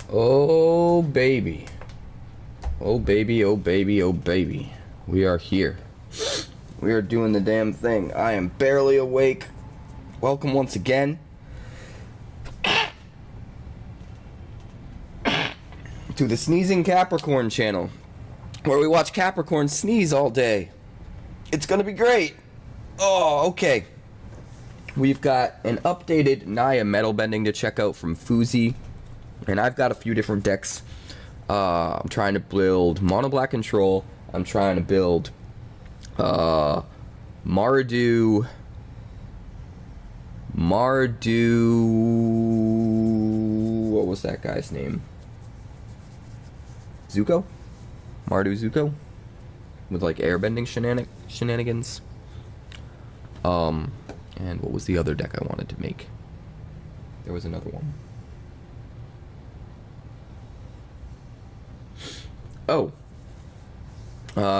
Oh baby. Oh baby, oh baby, oh baby. We are here. We are doing the damn thing. I am barely awake. Welcome once again to the Sneezing Capricorn channel, where we watch Capricorn sneeze all day. It's gonna be great. Oh, okay. We've got an updated Naya metal bending to check out from Fuzi, and I've got a few different decks. I'm trying to build Mono Black Control. I'm trying to build Mardu, what was that guy's name? Zuko? Mardu Zuko? With like airbending shenanigans. And what was the other deck I wanted to make? There was another one. Oh.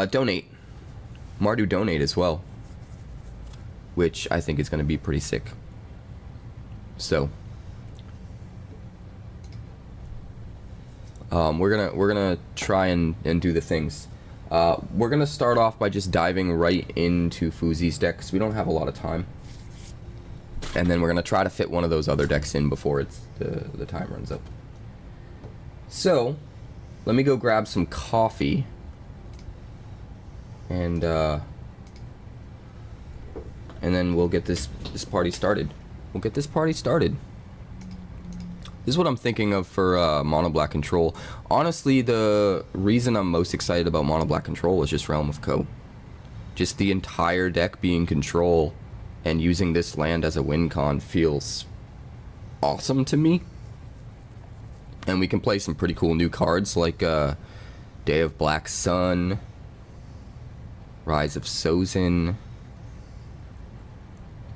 Donate. Mardu Donate as well. Which I think is going to be pretty sick. So. We're gonna try and do the things. We're gonna start off by just diving right into Fuzi's deck, because we don't have a lot of time. And then we're gonna try to fit one of those other decks in before the time runs up. So, let me go grab some coffee. And then we'll get this party started. We'll get this party started. This is what I'm thinking of for Mono Black Control. Honestly, the reason I'm most excited about Mono Black Control is just Realm of Ko. Just the entire deck being Control and using this land as a win con feels awesome to me. And we can play some pretty cool new cards like Day of Black Sun, Rise of Sozin,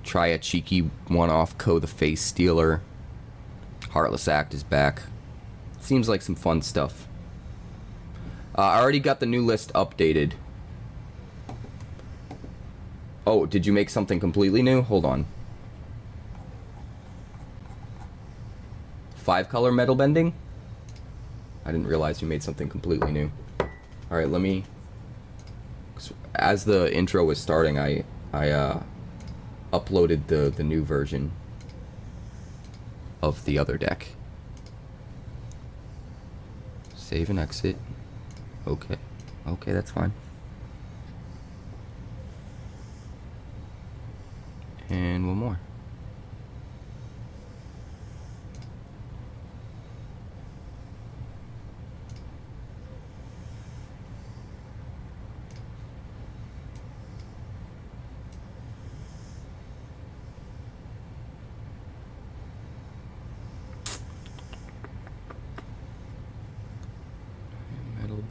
try a cheeky one-off Ko the Face Stealer. Heartless Act is back. Seems like some fun stuff. I already got the new list updated. Oh, did you make something completely new? Hold on. 5-color metal bending? I didn't realize you made something completely new. Alright, let me... As the intro was starting, I uploaded the new version of the other deck. Save and exit. Okay. Okay, that's fine. And one more.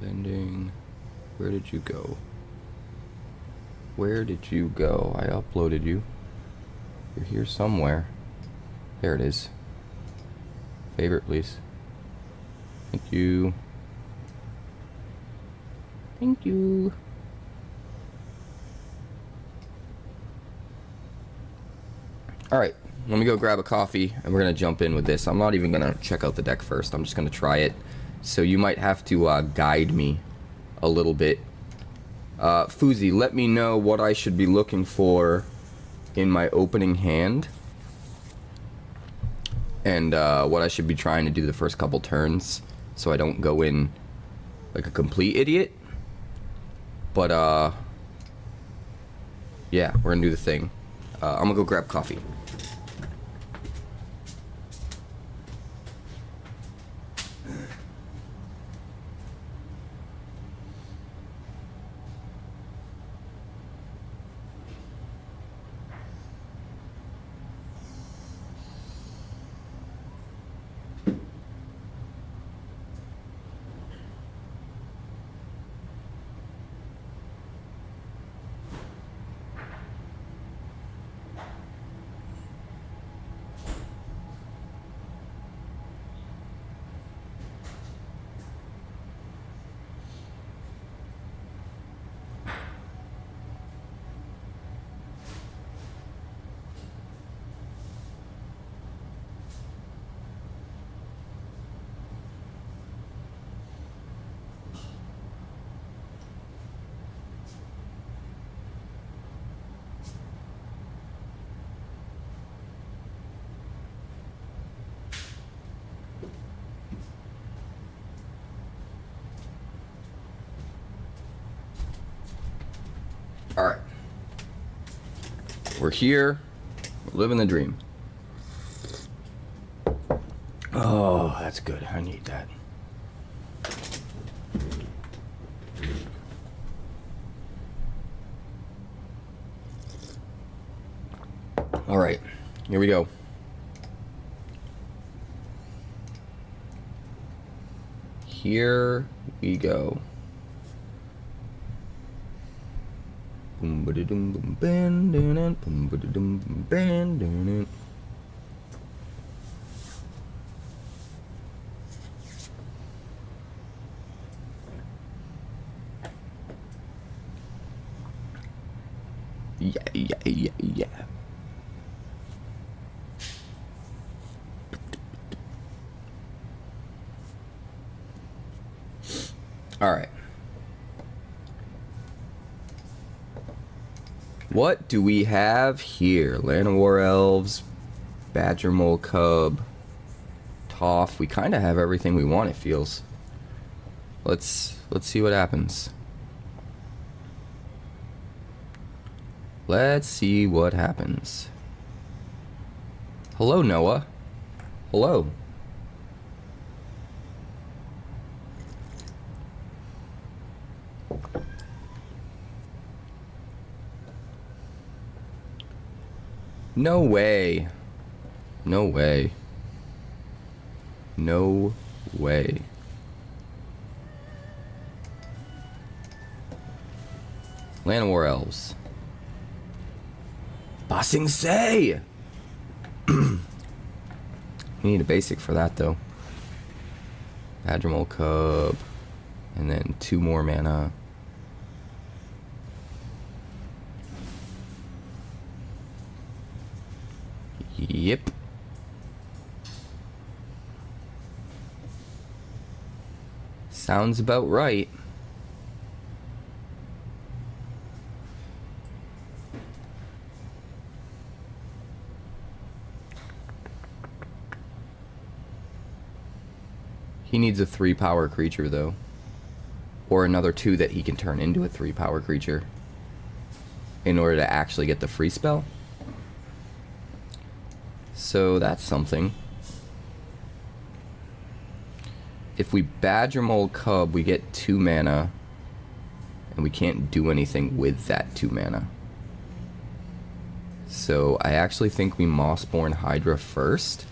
Bending. Where did you go? Where did you go? I uploaded you. You're here somewhere. There it is. Favorite, please. Thank you. Thank you. Alright, let me go grab a coffee and we're going to jump in with this. I'm not even going to check out the deck first. I'm just going to try it. So you might have to guide me a little bit. Fuzi, let me know what I should be looking for in my opening hand. And what I should be trying to do the first couple turns, so I don't go in like a complete idiot. But, yeah, we're gonna do the thing. I'm gonna go grab coffee. Alright. We're here. We're living the dream. Oh, that's good. I need that. Alright. Here we go. Here we go. Boom ba dum boom ban dun it. Boom ba dum boom ban dun it. Yeah. All right. What do we have here? Land of War Elves, Badger Mole Cub, Toph. We kind of have everything we want, it feels. Let's see what happens. Let's see what happens. Hello, Noah. Hello. No way. No way. No way. Land of War Elves. Bossing Say! We need a basic for that, though. Badger Cub. And then 2 more mana. Yep. Sounds about right. He needs a 3-power creature, though. Or another 2 that he can turn into a 3-power creature. In order to actually get the free spell. So that's something. If we Badger Mole Cub, we get 2 mana. And we can't do anything with that 2 mana. So I actually think we Mossborn Hydra first.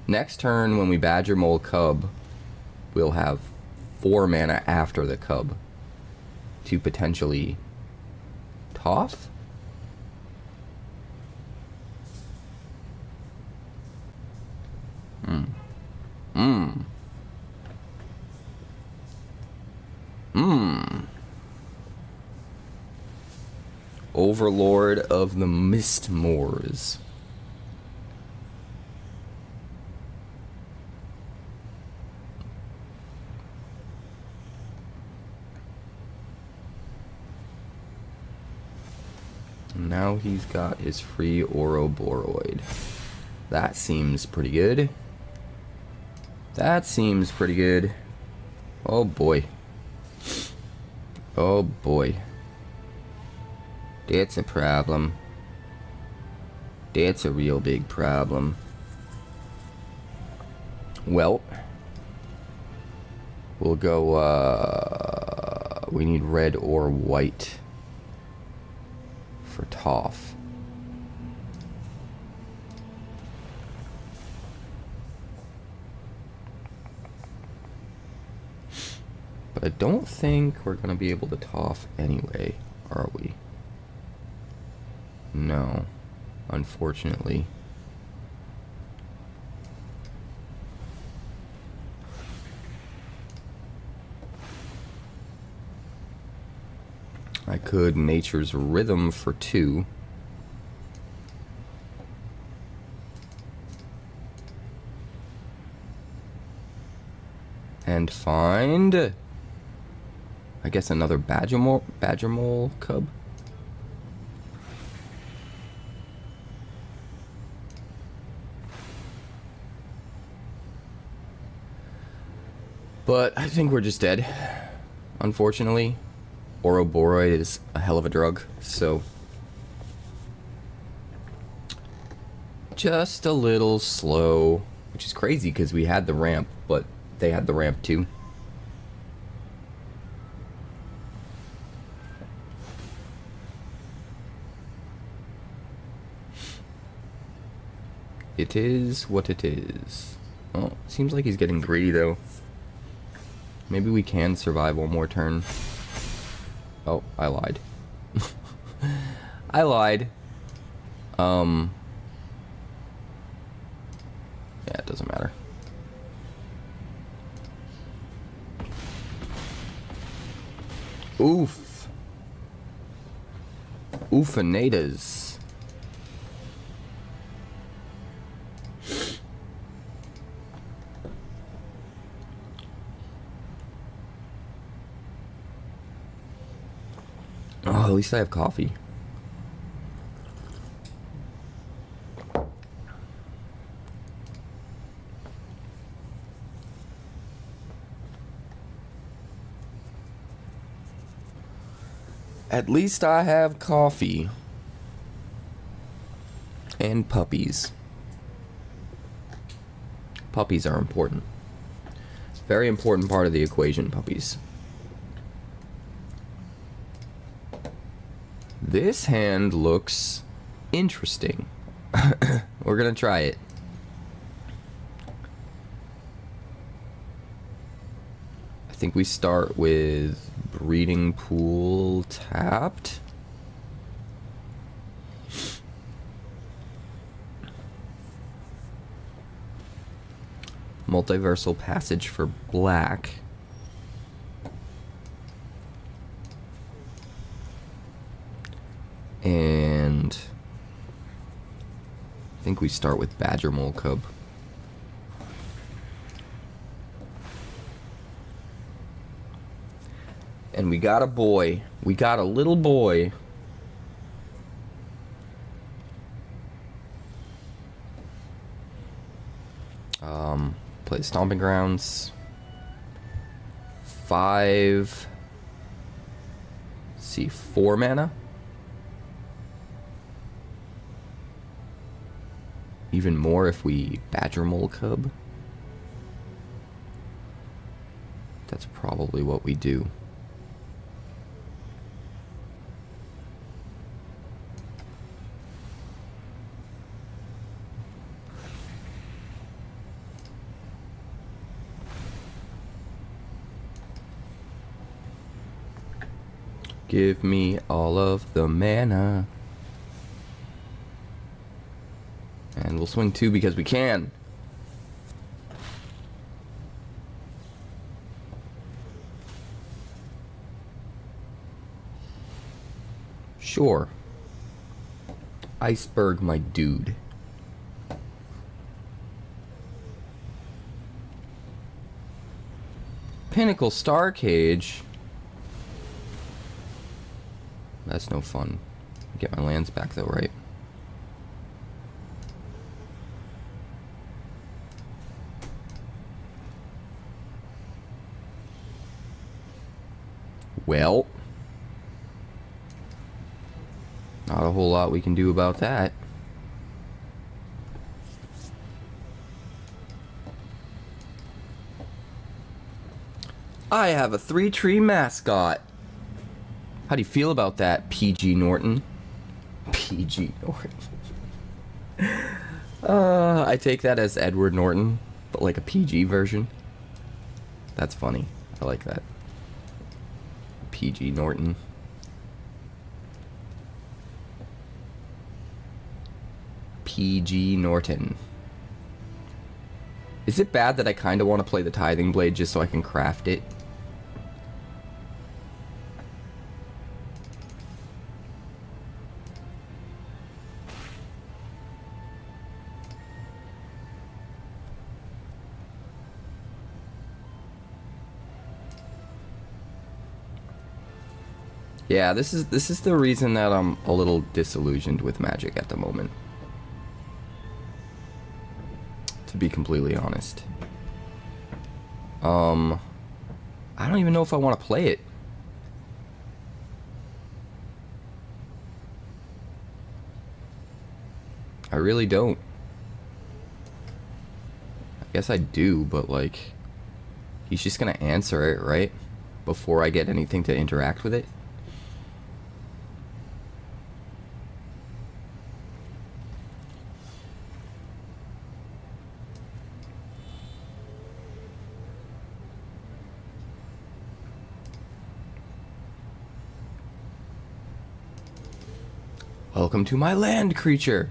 Next turn, when we Badger Mole Cub, we'll have 4 mana after the Cub to potentially Toph? Overlord of the Mistmoors. Now he's got his free Ouroboros. That seems pretty good. That seems pretty good. Oh boy. Oh boy. That's a problem. That's a real big problem. Well, we'll go, we need red or white for Toph. But I don't think we're going to be able to Toph anyway, are we? No, unfortunately. I could Nature's Rhythm for 2. And find, I guess, another Badger Mole Cub. But I think we're just dead, unfortunately. Ouroboros is a hell of a drug, so just a little slow, which is crazy because we had the ramp, but they had the ramp too. It is what it is. Oh, seems like he's getting greedy though. Maybe we can survive one more turn. Oh, I lied. I lied. Yeah, it doesn't matter. Oof. Oofanadas. Oh, at least I have coffee. At least I have coffee. And puppies. Puppies are important. It's a very important part of the equation, puppies. This hand looks interesting. We're gonna try it. I think we start with breeding pool tapped. Multiversal passage for black. And I think we start with Badger Mole Cub. And we got a boy. We got a little boy. Play Stomping Grounds. 5. Let's see, 4 mana. Even more if we Badger Mole Cub. That's probably what we do. Give me all of the mana. And we'll swing 2 because we can. Sure. Iceberg, my dude. Pinnacle Star Cage. That's no fun. Get my lands back though, right? Well, not a whole lot we can do about that. I have a 3-tree mascot. How do you feel about that, PG Norton? PG Norton. I take that as Edward Norton, but like a PG version. That's funny. I like that. PG Norton. PG Norton. Is it bad that I kind of want to play the Tithing Blade just so I can craft it? Yeah, this is the reason that I'm a little disillusioned with Magic at the moment. To be completely honest. I don't even know if I want to play it. I really don't. I guess I do, but like, he's just gonna answer it, right? Before I get anything to interact with it. Welcome to my land, creature.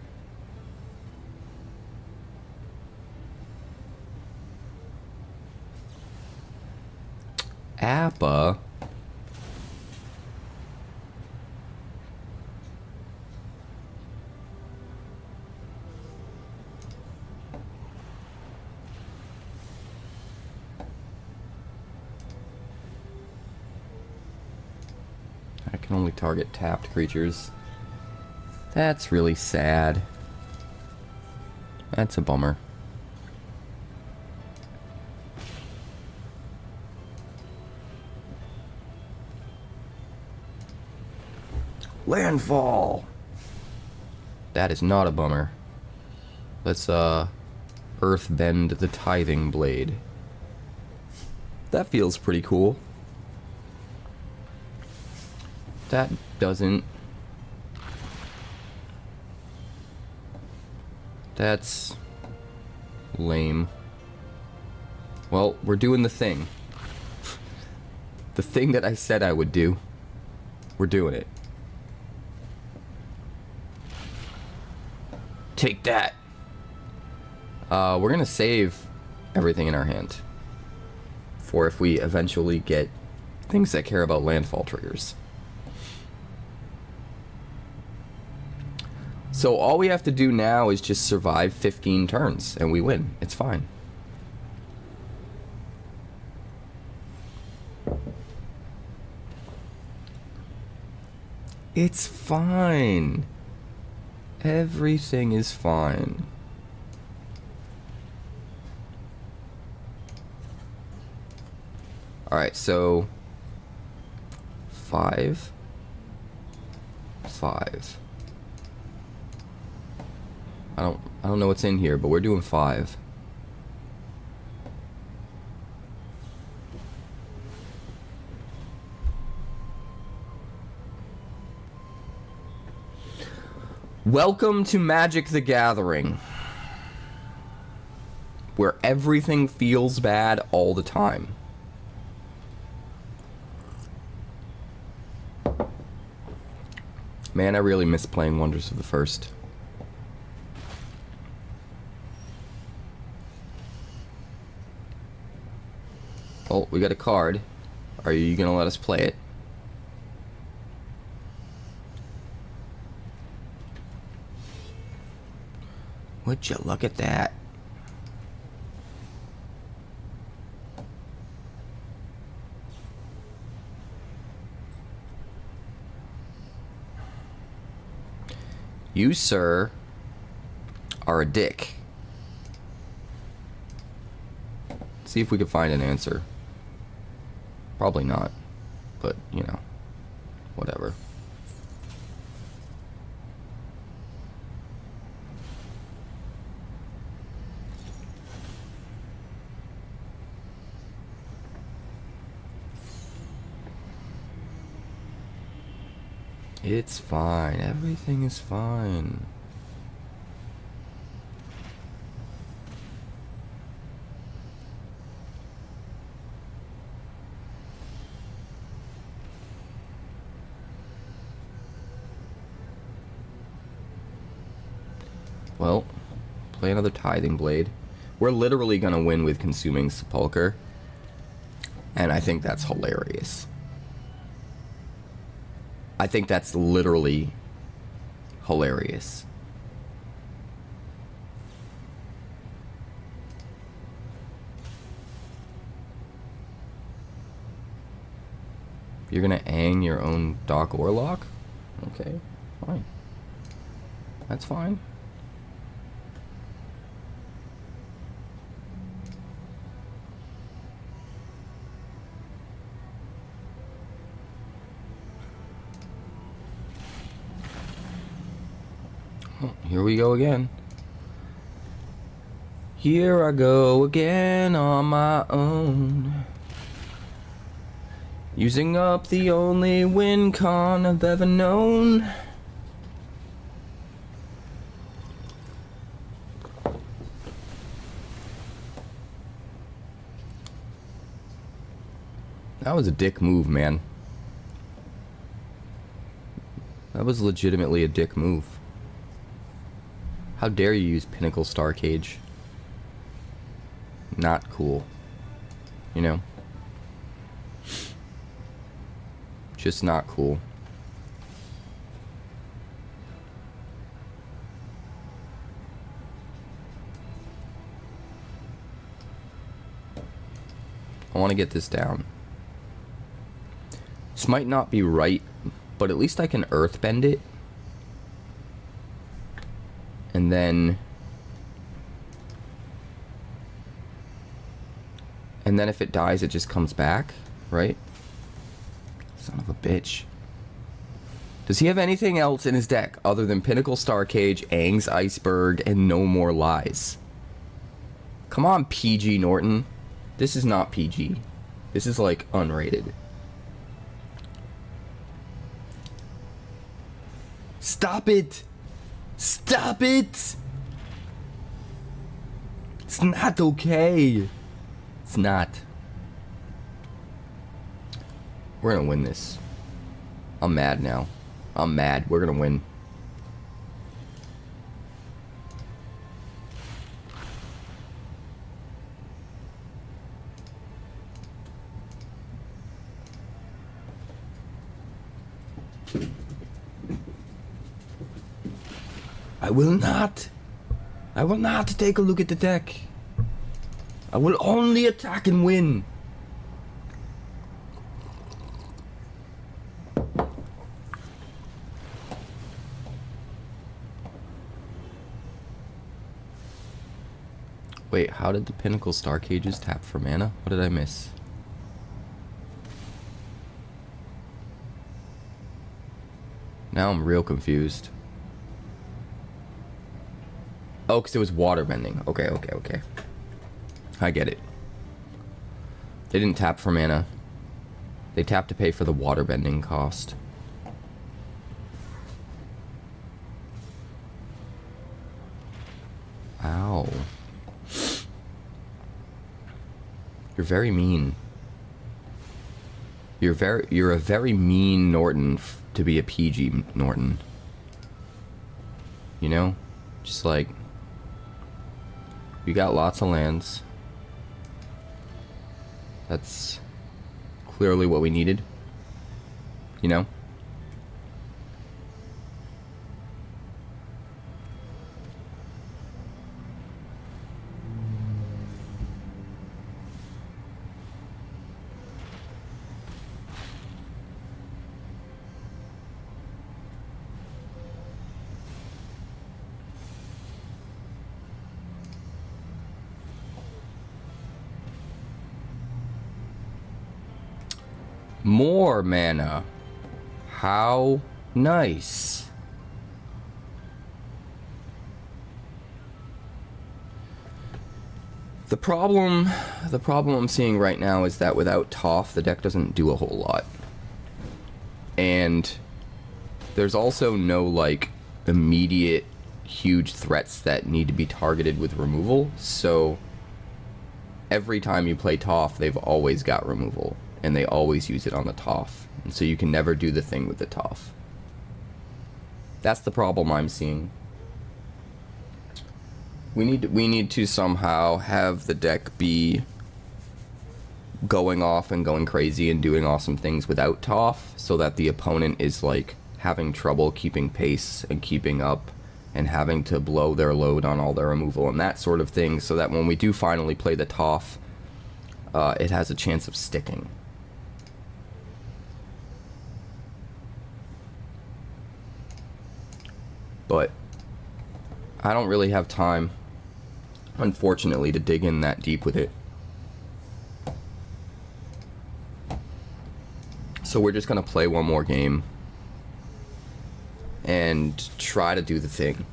Appa. I can only target tapped creatures. That's really sad. That's a bummer. Landfall! That is not a bummer. Let's, earthbend the tithing blade. That feels pretty cool. That doesn't. That's lame. Well, we're doing the thing. The thing that I said I would do. We're doing it. Take that. We're gonna save everything in our hand for if we eventually get things that care about landfall triggers. So all we have to do now is just survive 15 turns and we win. It's fine. It's fine. Everything is fine. Alright, so 5, 5. I don't know what's in here, but we're doing 5. Welcome to Magic the Gathering, where everything feels bad all the time. Man, I really miss playing Wonders of the First. Oh, we got a card. Are you gonna let us play it? Would you look at that? You, sir, are a dick. See if we can find an answer. Probably not, but, you know, whatever. It's fine. Everything is fine. Well, play another Tithing Blade. We're literally gonna win with Consuming Sepulcher, and I think that's hilarious. I think that's literally hilarious. You're gonna ang your own Doc Orlock? Okay, fine. That's fine. Here we go again. Here I go again on my own. Using up the only win con I've ever known. That was a dick move, man. That was legitimately a dick move. How dare you use Pinnacle Star Cage? Not cool. You know? Just not cool. I want to get this down. This might not be right, but at least I can earthbend it. And then if it dies, it just comes back, right? Son of a bitch. Does he have anything else in his deck other than Pinnacle Star Cage, Aang's Iceberg, and No More Lies? Come on, PG Norton. This is not PG. This is like unrated. Stop it! Stop it! It's not okay. It's not. We're gonna win this. I'm mad now. I'm mad. We're gonna win. I will not take a look at the deck. I will only attack and win. Wait, how did the Pinnacle Star Cages tap for mana? What did I miss? Now I'm real confused. Oh, because it was waterbending. Okay. I get it. They didn't tap for mana. They tapped to pay for the waterbending cost. Ow. You're very mean. You're a very mean Norton to be a PG Norton. You know? Just like, we got lots of lands. That's clearly what we needed. You know? More mana. How nice. The problem I'm seeing right now is that without Toph, the deck doesn't do a whole lot. And there's also no, like, immediate huge threats that need to be targeted with removal, so every time you play Toph, they've always got removal. And they always use it on the Toph. And so you can never do the thing with the Toph. That's the problem I'm seeing. We need to somehow have the deck be going off and going crazy and doing awesome things without Toph, so that the opponent is like having trouble keeping pace and keeping up and having to blow their load on all their removal and that sort of thing, so that when we do finally play the Toph, it has a chance of sticking. But I don't really have time, unfortunately, to dig in that deep with it. So we're just gonna play one more game and try to do the thing.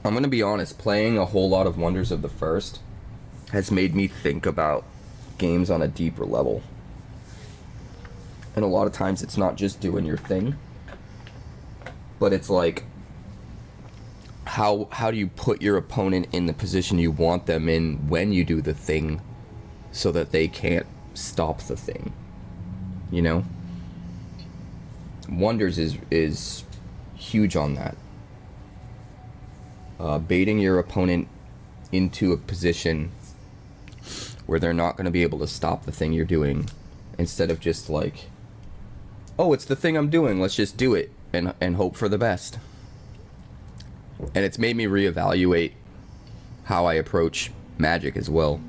I'm gonna be honest, playing a whole lot of Wonders of the First has made me think about games on a deeper level. And a lot of times it's not just doing your thing, but it's like how do you put your opponent in the position you want them in when you do the thing so that they can't stop the thing, you know? Wonders is huge on that. Baiting your opponent into a position where they're not going to be able to stop the thing you're doing, instead of just like, oh, it's the thing I'm doing, let's just do it and hope for the best. And it's made me reevaluate how I approach Magic as well.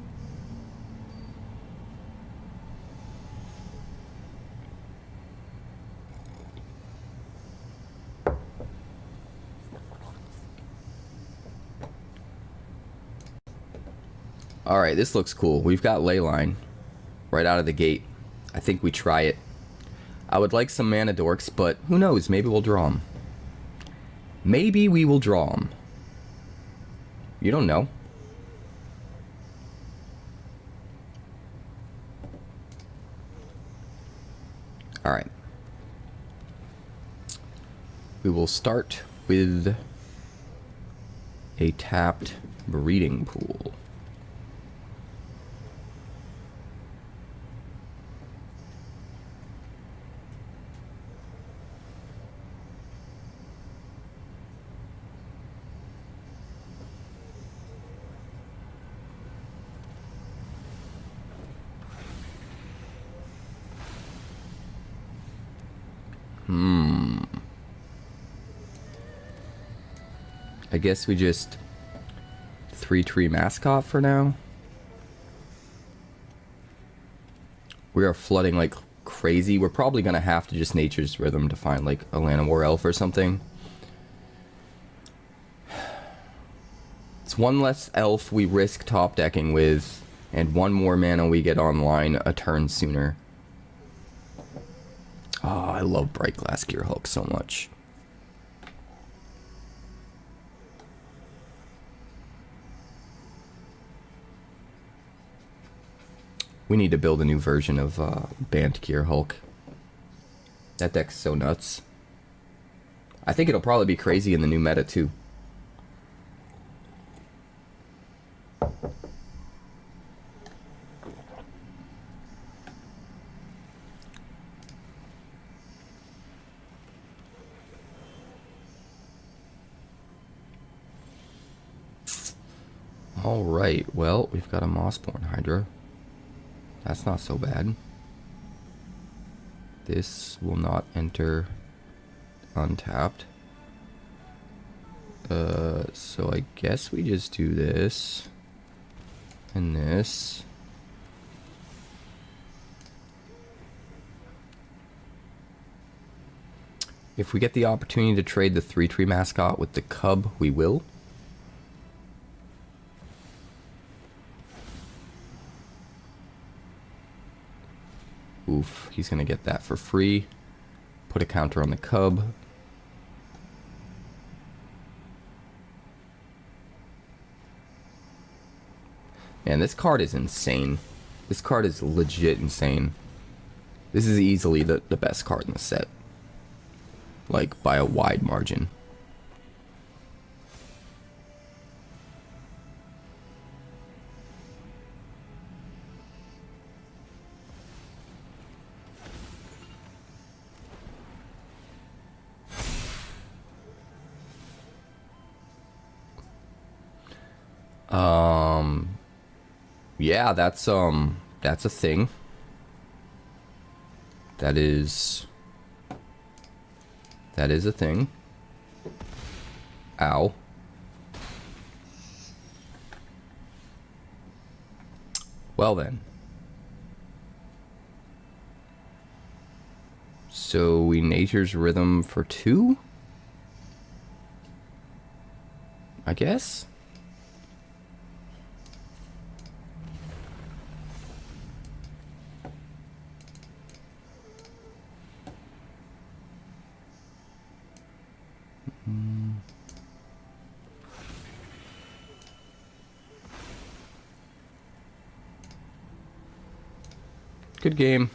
Alright, this looks cool. We've got Leyline right out of the gate. I think we try it. I would like some mana dorks, but who knows? Maybe we'll draw them. Maybe we will draw them. You don't know. Alright. We will start with a tapped breeding pool. I guess we just 3-tree mascot for now. We are flooding like crazy. We're probably gonna have to just Nature's Rhythm to find like a Llanowar Elf or something. It's one less elf we risk top decking with, and one more mana we get online a turn sooner. Oh, I love Bright Glass Gearhulk so much. We need to build a new version of Bant Gearhulk. That deck's so nuts. I think it'll probably be crazy in the new meta too. Alright, well, we've got a Mossborn Hydra. That's not so bad. This will not enter untapped. So I guess we just do this and this. If we get the opportunity to trade the 3-tree mascot with the cub, we will. Oof, he's gonna get that for free. Put a counter on the cub. Man, this card is insane. This card is legit insane. This is easily the best card in the set. Like, by a wide margin. Yeah, that's a thing. That is a thing. Ow. Well then. So we Nature's Rhythm for 2? I guess? Good game.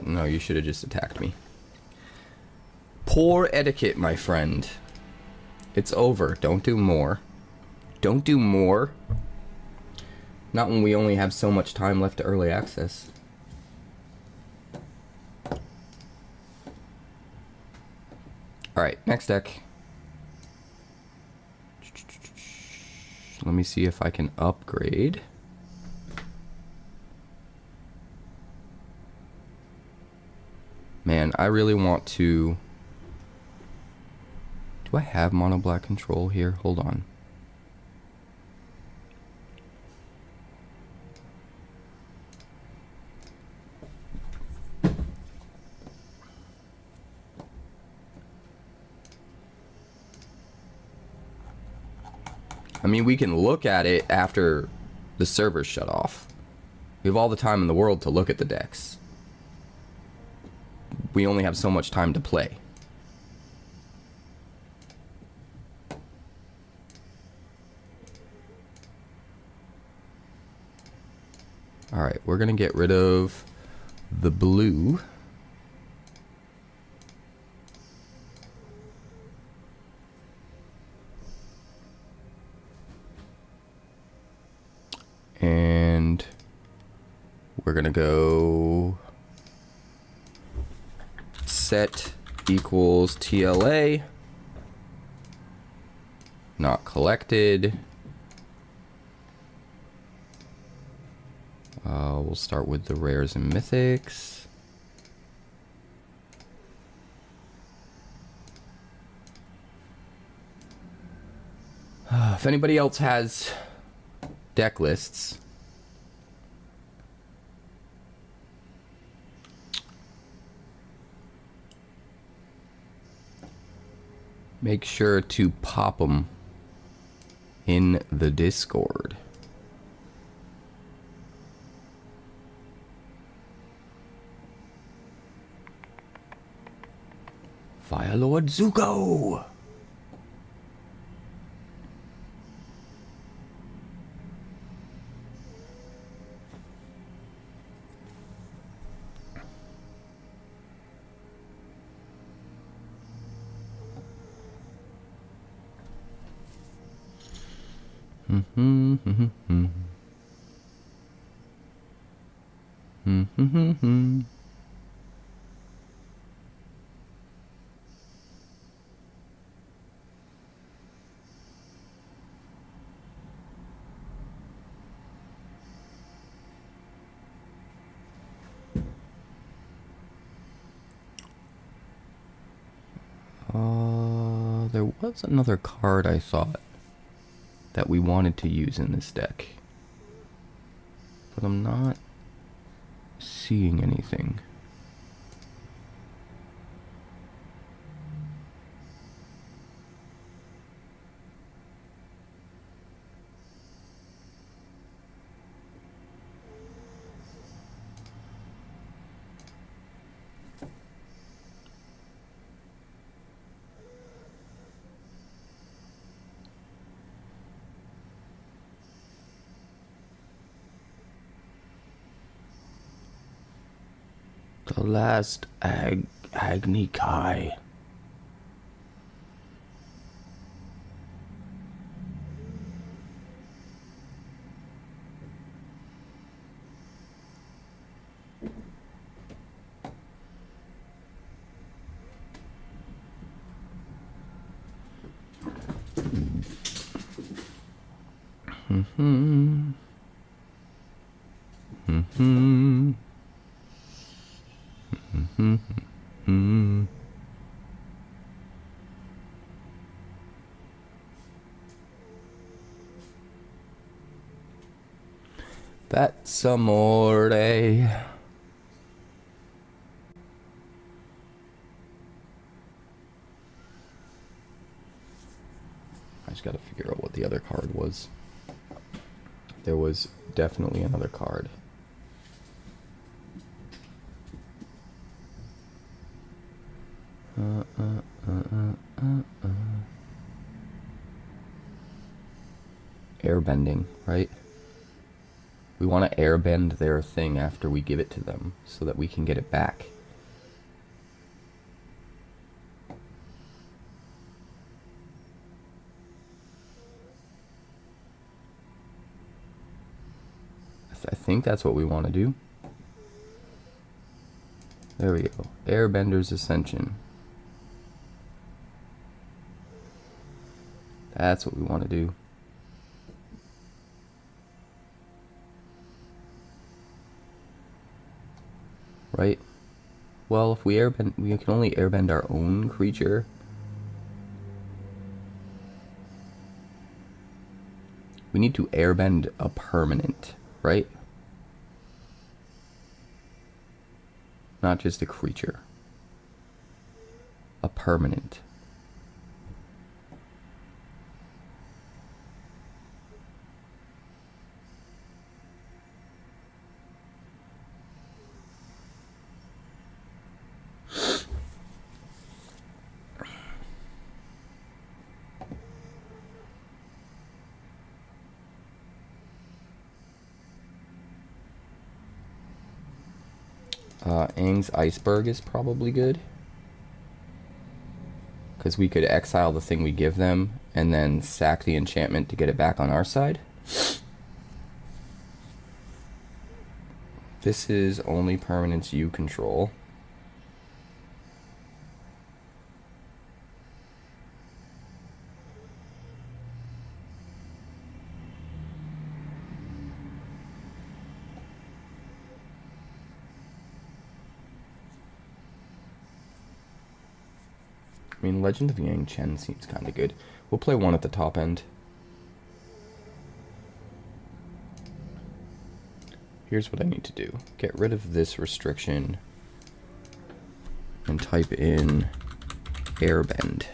No, you should have just attacked me. Poor etiquette, my friend. It's over. Don't do more. Don't do more. Not when we only have so much time left to early access. Alright, next deck. Let me see if I can upgrade. Man, I really want to... Do I have mono black control here? Hold on. I mean, we can look at it after the servers shut off. We have all the time in the world to look at the decks. We only have so much time to play. Alright, we're gonna get rid of the blue. And we're gonna go set equals TLA, not collected. We'll start with the rares and mythics. If anybody else has deck lists, make sure to pop them in the Discord. Fire Lord Zuko! There was another card I thought that we wanted to use in this deck, but I'm not seeing anything. The last Agni Kai. That's amore. I just gotta figure out what the other card was. There was definitely another card. airbending, right? We want to airbend their thing after we give it to them so that we can get it back. I think that's what we want to do. There we go. Airbender's Ascension. That's what we want to do. Right? Well, if we airbend, we can only airbend our own creature. We need to airbend a permanent, right? Not just a creature. A permanent. Aang's Iceberg is probably good. Because we could exile the thing we give them and then sack the enchantment to get it back on our side. This is only permanents you control. I mean, Legend of Yang Chen seems kind of good. We'll play one at the top end. Here's what I need to do. Get rid of this restriction and type in airbend.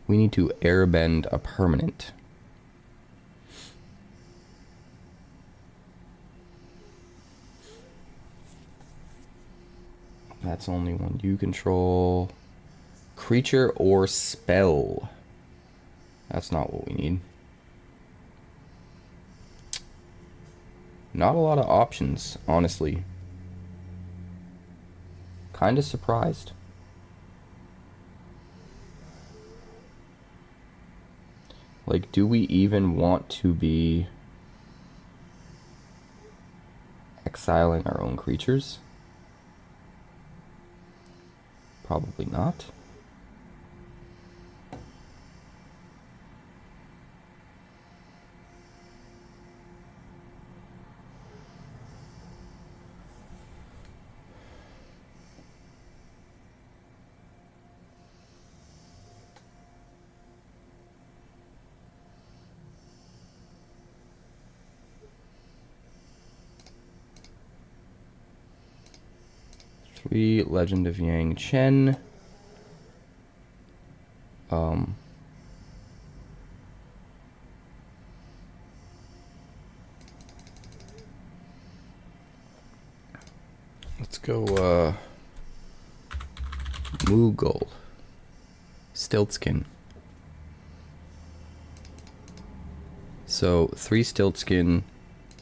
We need to airbend a permanent. That's only one you control. Creature or spell. That's not what we need. Not a lot of options, honestly. Kind of surprised. Like, do we even want to be exiling our own creatures? Probably not. Three Legend of Yang Chen. Let's go, Moogle. Stiltskin. So, 3 Stiltskin,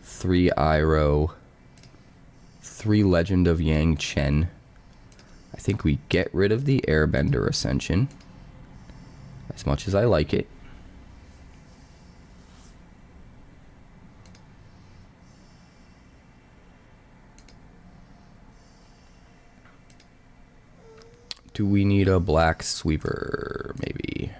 3 Iroh, 3 Legend of Yang Chen. I think we get rid of the Airbender Ascension, as much as I like it. Do we need a black sweeper? Maybe.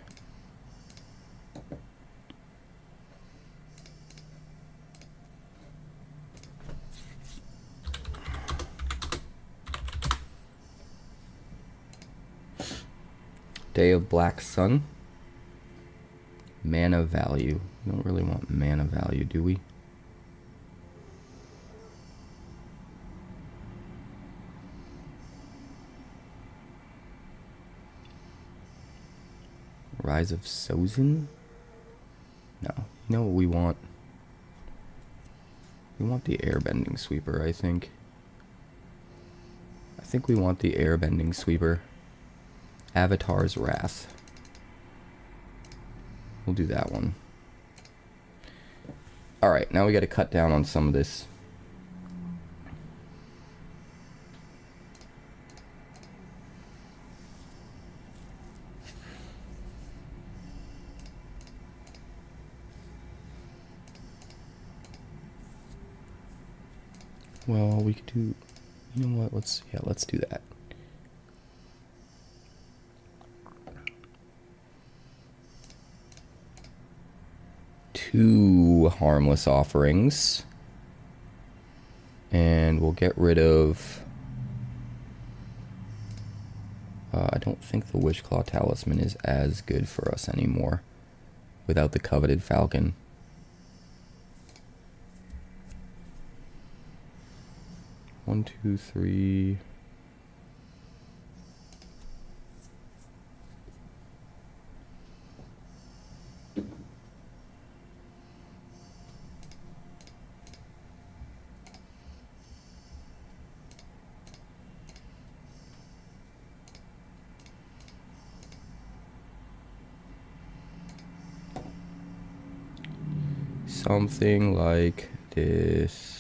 Day of Black Sun. Mana value. We don't really want mana value, do we? Rise of Sozin? No. You know what we want? We want the airbending sweeper, I think. I think we want the airbending sweeper. Avatar's Wrath. We'll do that one. Alright, now we gotta cut down on some of this. Well, we could do, you know what, let's do that. Two harmless offerings. And we'll get rid of, I don't think the Wishclaw Talisman is as good for us anymore without the coveted falcon. One, two, three. Something like this.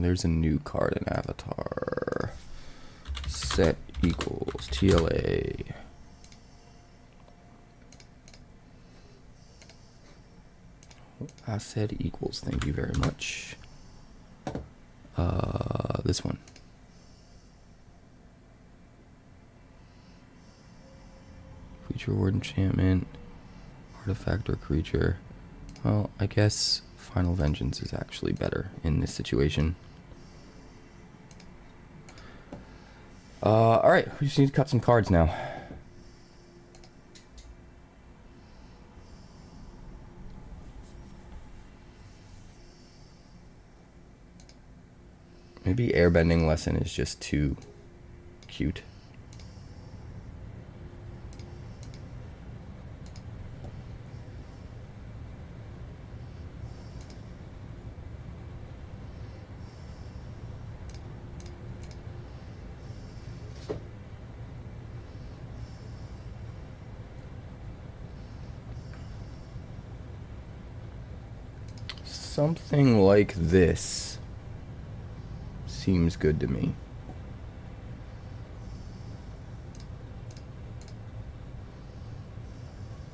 There's a new card in Avatar. Set equals TLA. Asset equals, thank you very much. This one. Creature word enchantment. Artifact or creature. Well, I guess Final Vengeance is actually better in this situation. Alright, we just need to cut some cards now. Maybe Airbending Lesson is just too cute. Something like this seems good to me.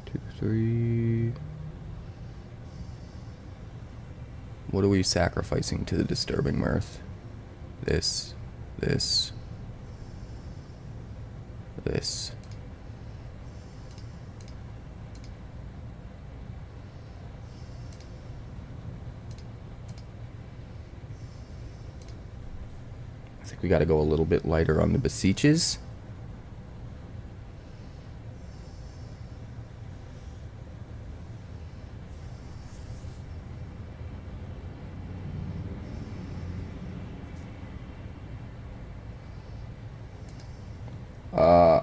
Two, three. What are we sacrificing to the Disturbing Mirth? This, this, this. I think we got to go a little bit lighter on the beseeches.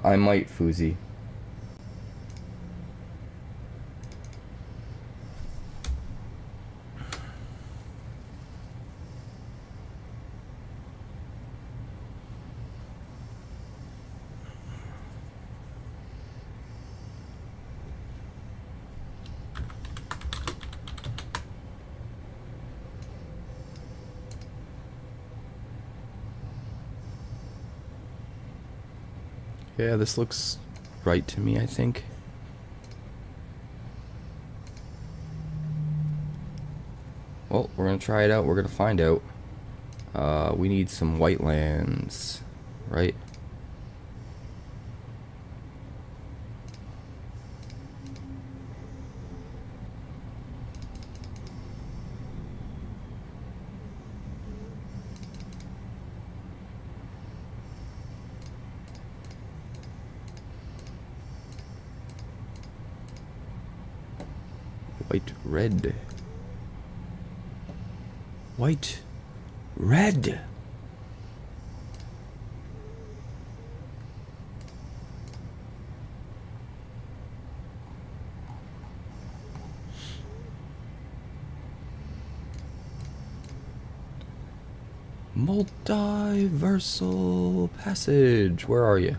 I might Foozy. Yeah, this looks right to me, I think. Well, we're gonna try it out. We're gonna find out. We need some white lands, right? White, red. White, red. Multiversal passage. Where are you?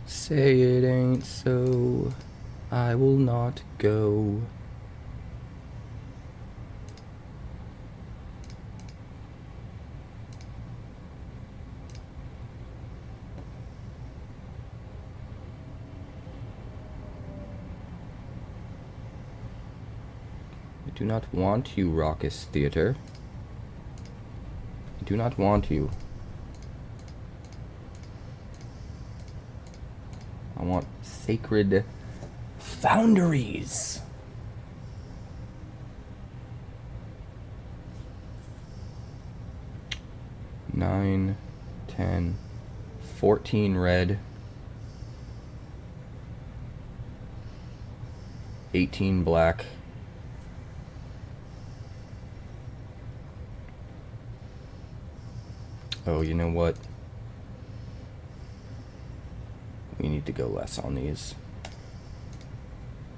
Say it ain't so, I will not go. I do not want you, Raucous Theater. I do not want you. I want Sacred Foundries. Nine, 10, 14 red, 18 black, oh, you know what? We need to go less on these.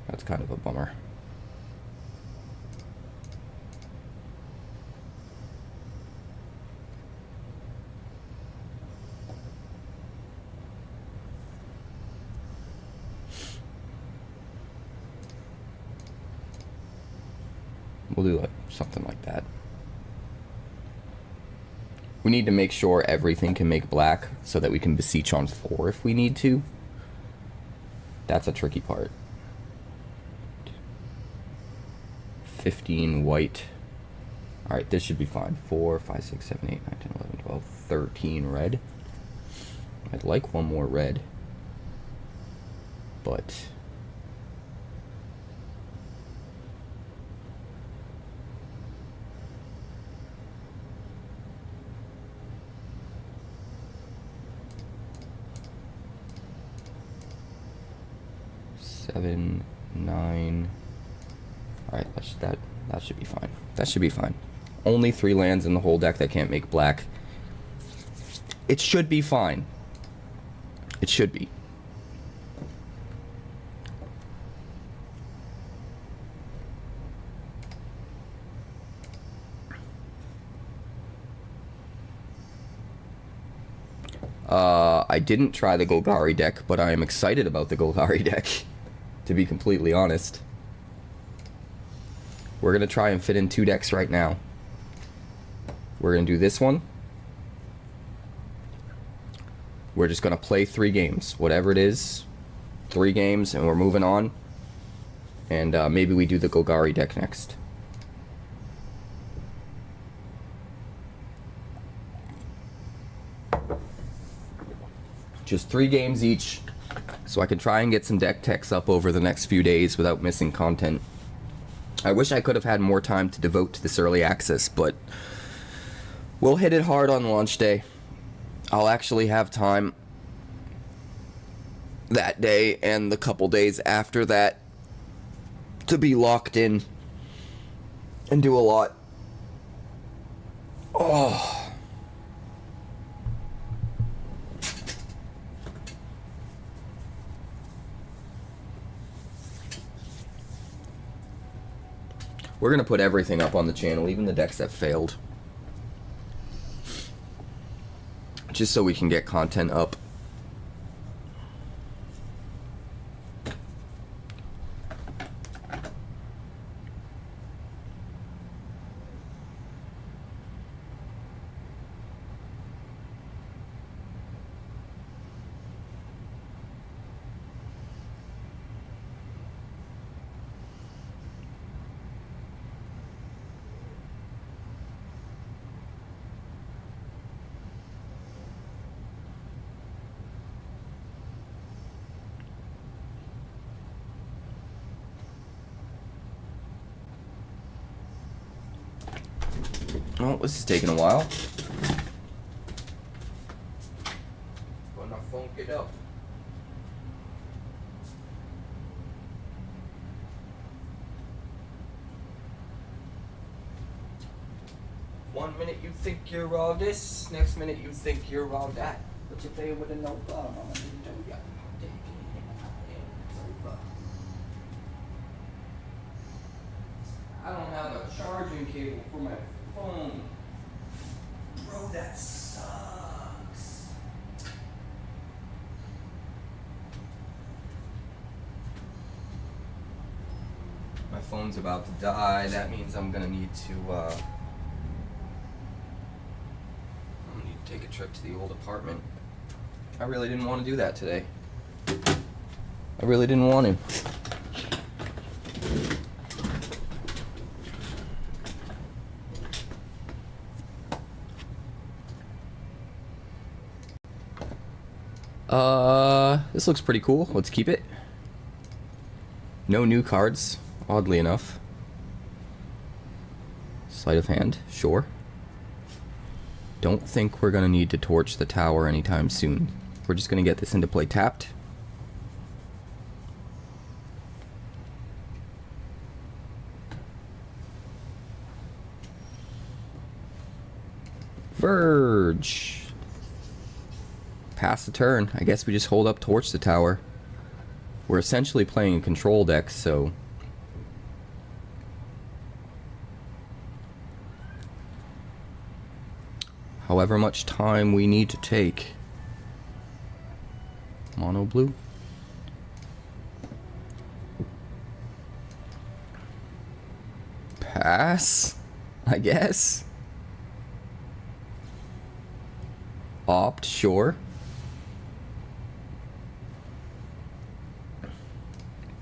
That's kind of a bummer. We'll do like something like that. We need to make sure everything can make black so that we can beseech on 4 if we need to. That's a tricky part. 15 white. Alright, this should be fine. 4, 5, 6, 7, 8, 9, 10, 11, 12, 13 red. I'd like one more red. But... seven, 9. Alright, that should be fine. That should be fine. Only 3 lands in the whole deck that can't make black. It should be fine. It should be. I didn't try the Golgari deck, but I am excited about the Golgari deck, to be completely honest. We're going to try and fit in 2 decks right now. We're going to do this one. We're just going to play 3 games, whatever it is. 3 games, and we're moving on. And maybe we do the Golgari deck next. Just 3 games each, so I can try and get some deck techs up over the next few days without missing content. I wish I could have had more time to devote to this early access, but we'll hit it hard on launch day. I'll actually have time that day and the couple days after that to be locked in and do a lot. Oh. We're going to put everything up on the channel, even the decks that failed. Just so we can get content up. Oh, this is taking a while. Gonna funk it up. One minute you think you're all this, next minute you think you're all that. But you pay with a no fun, mama. I don't have a charging cable for my phone. Bro, that sucks. My phone's about to die. That means I'm gonna need to take a trip to the old apartment. I really didn't want to do that today. I really didn't want to. This looks pretty cool. Let's keep it. No new cards, oddly enough. Sleight of hand, sure. Don't think we're gonna need to torch the tower anytime soon. We're just gonna get this into play tapped. Verge. Pass the turn. I guess we just hold up, torch the tower. We're essentially playing a control deck, so however much time we need to take. Mono blue. Pass, I guess. Opt, sure.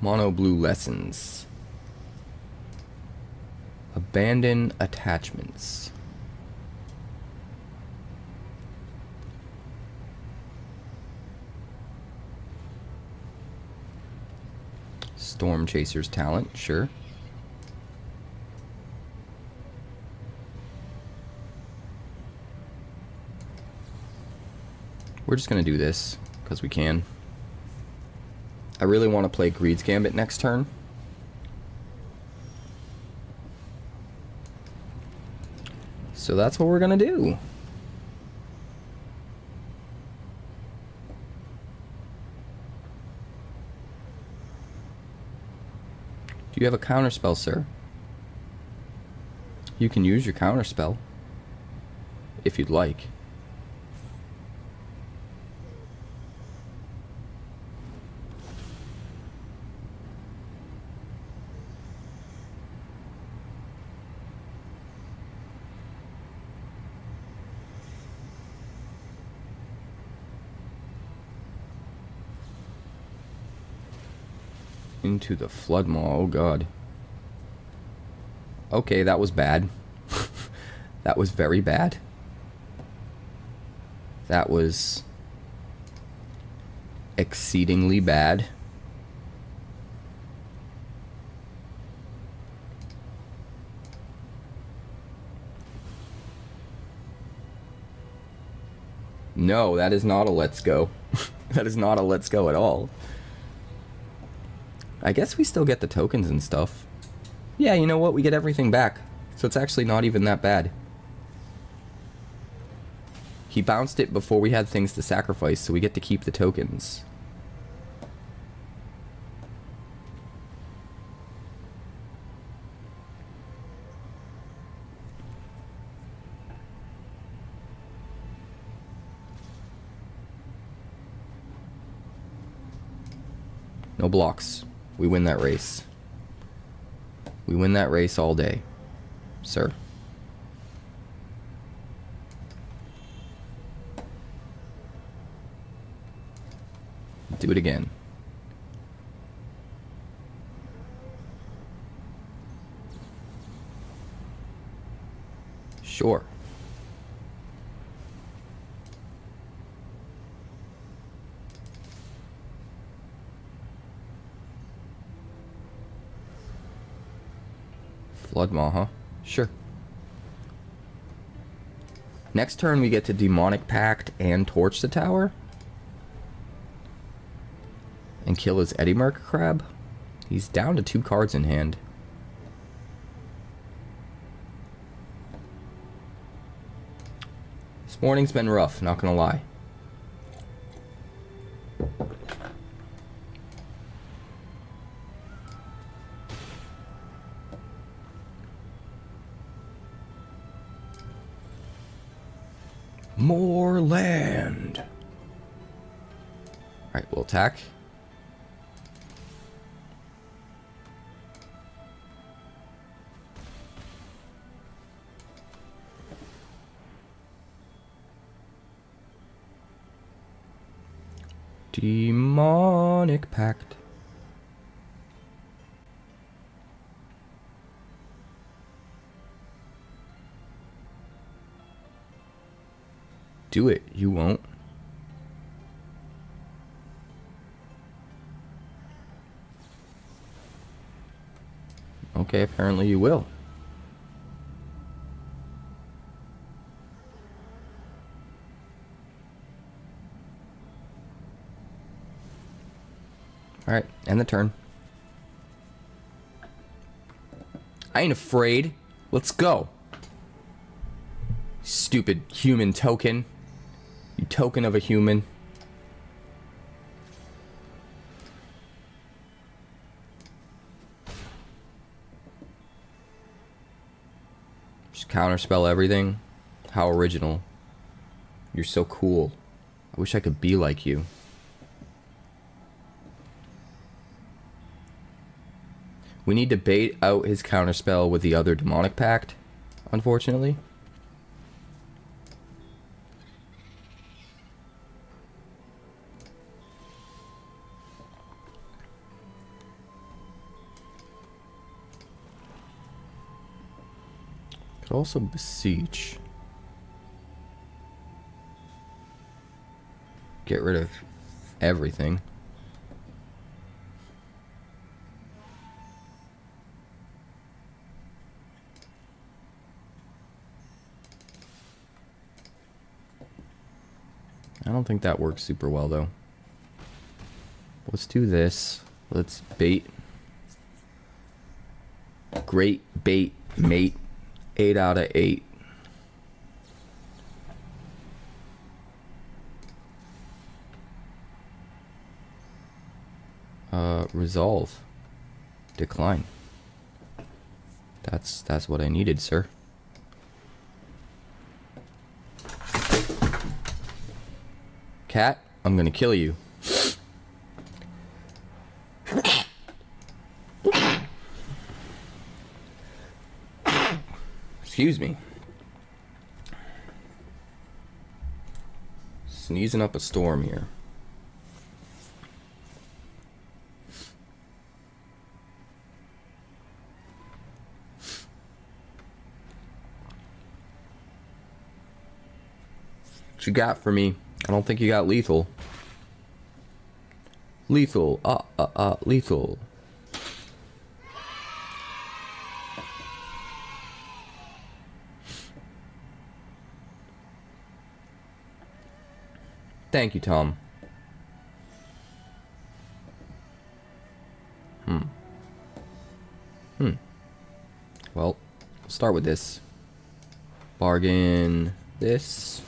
Mono blue lessons. Abandon attachments. Storm Chaser's talent, sure. We're just gonna do this because we can. I really want to play Greed's Gambit next turn. So that's what we're gonna do. Do you have a counterspell, sir? You can use your counterspell if you'd like. Into the flood maw, oh god. Okay, that was bad. That was very bad. That was exceedingly bad. No, that is not a let's go. That is not a let's go at all. I guess we still get the tokens and stuff. Yeah, you know what? We get everything back. So it's actually not even that bad. He bounced it before we had things to sacrifice, so we get to keep the tokens. No blocks. We win that race. We win that race all day, sir. Do it again. Sure. Flood Maw, huh? Sure. Next turn we get to Demonic Pact and torch the tower. And kill his Eddy Merc Crab. He's down to 2 cards in hand. This morning's been rough, not gonna lie. your land. Alright, we'll attack. Demonic Pact. Do it. You won't. Okay, apparently you will. Alright, end the turn. I ain't afraid. Let's go. Stupid human token. You token of a human. Just counterspell everything. How original. You're so cool. I wish I could be like you. We need to bait out his counterspell with the other demonic pact, unfortunately. Could also beseech. Get rid of everything. I don't think that works super well though. Let's do this. Let's bait. Great bait, mate. 8 out of 8. Resolve. Decline. That's what I needed, sir. Cat, I'm gonna kill you. Excuse me. Sneezing up a storm here. What you got for me? I don't think you got lethal. Lethal. Lethal. Thank you, Tom. Well, we'll start with this. Bargain this.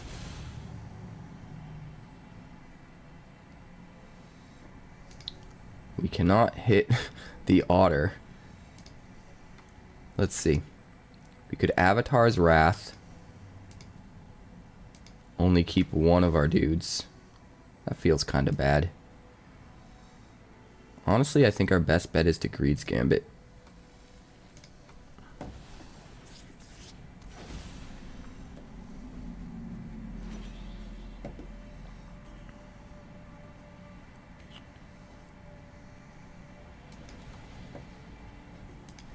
We cannot hit the otter. Let's see. We could Avatar's Wrath. Only keep one of our dudes. That feels kind of bad. Honestly, I think our best bet is to Greed's Gambit.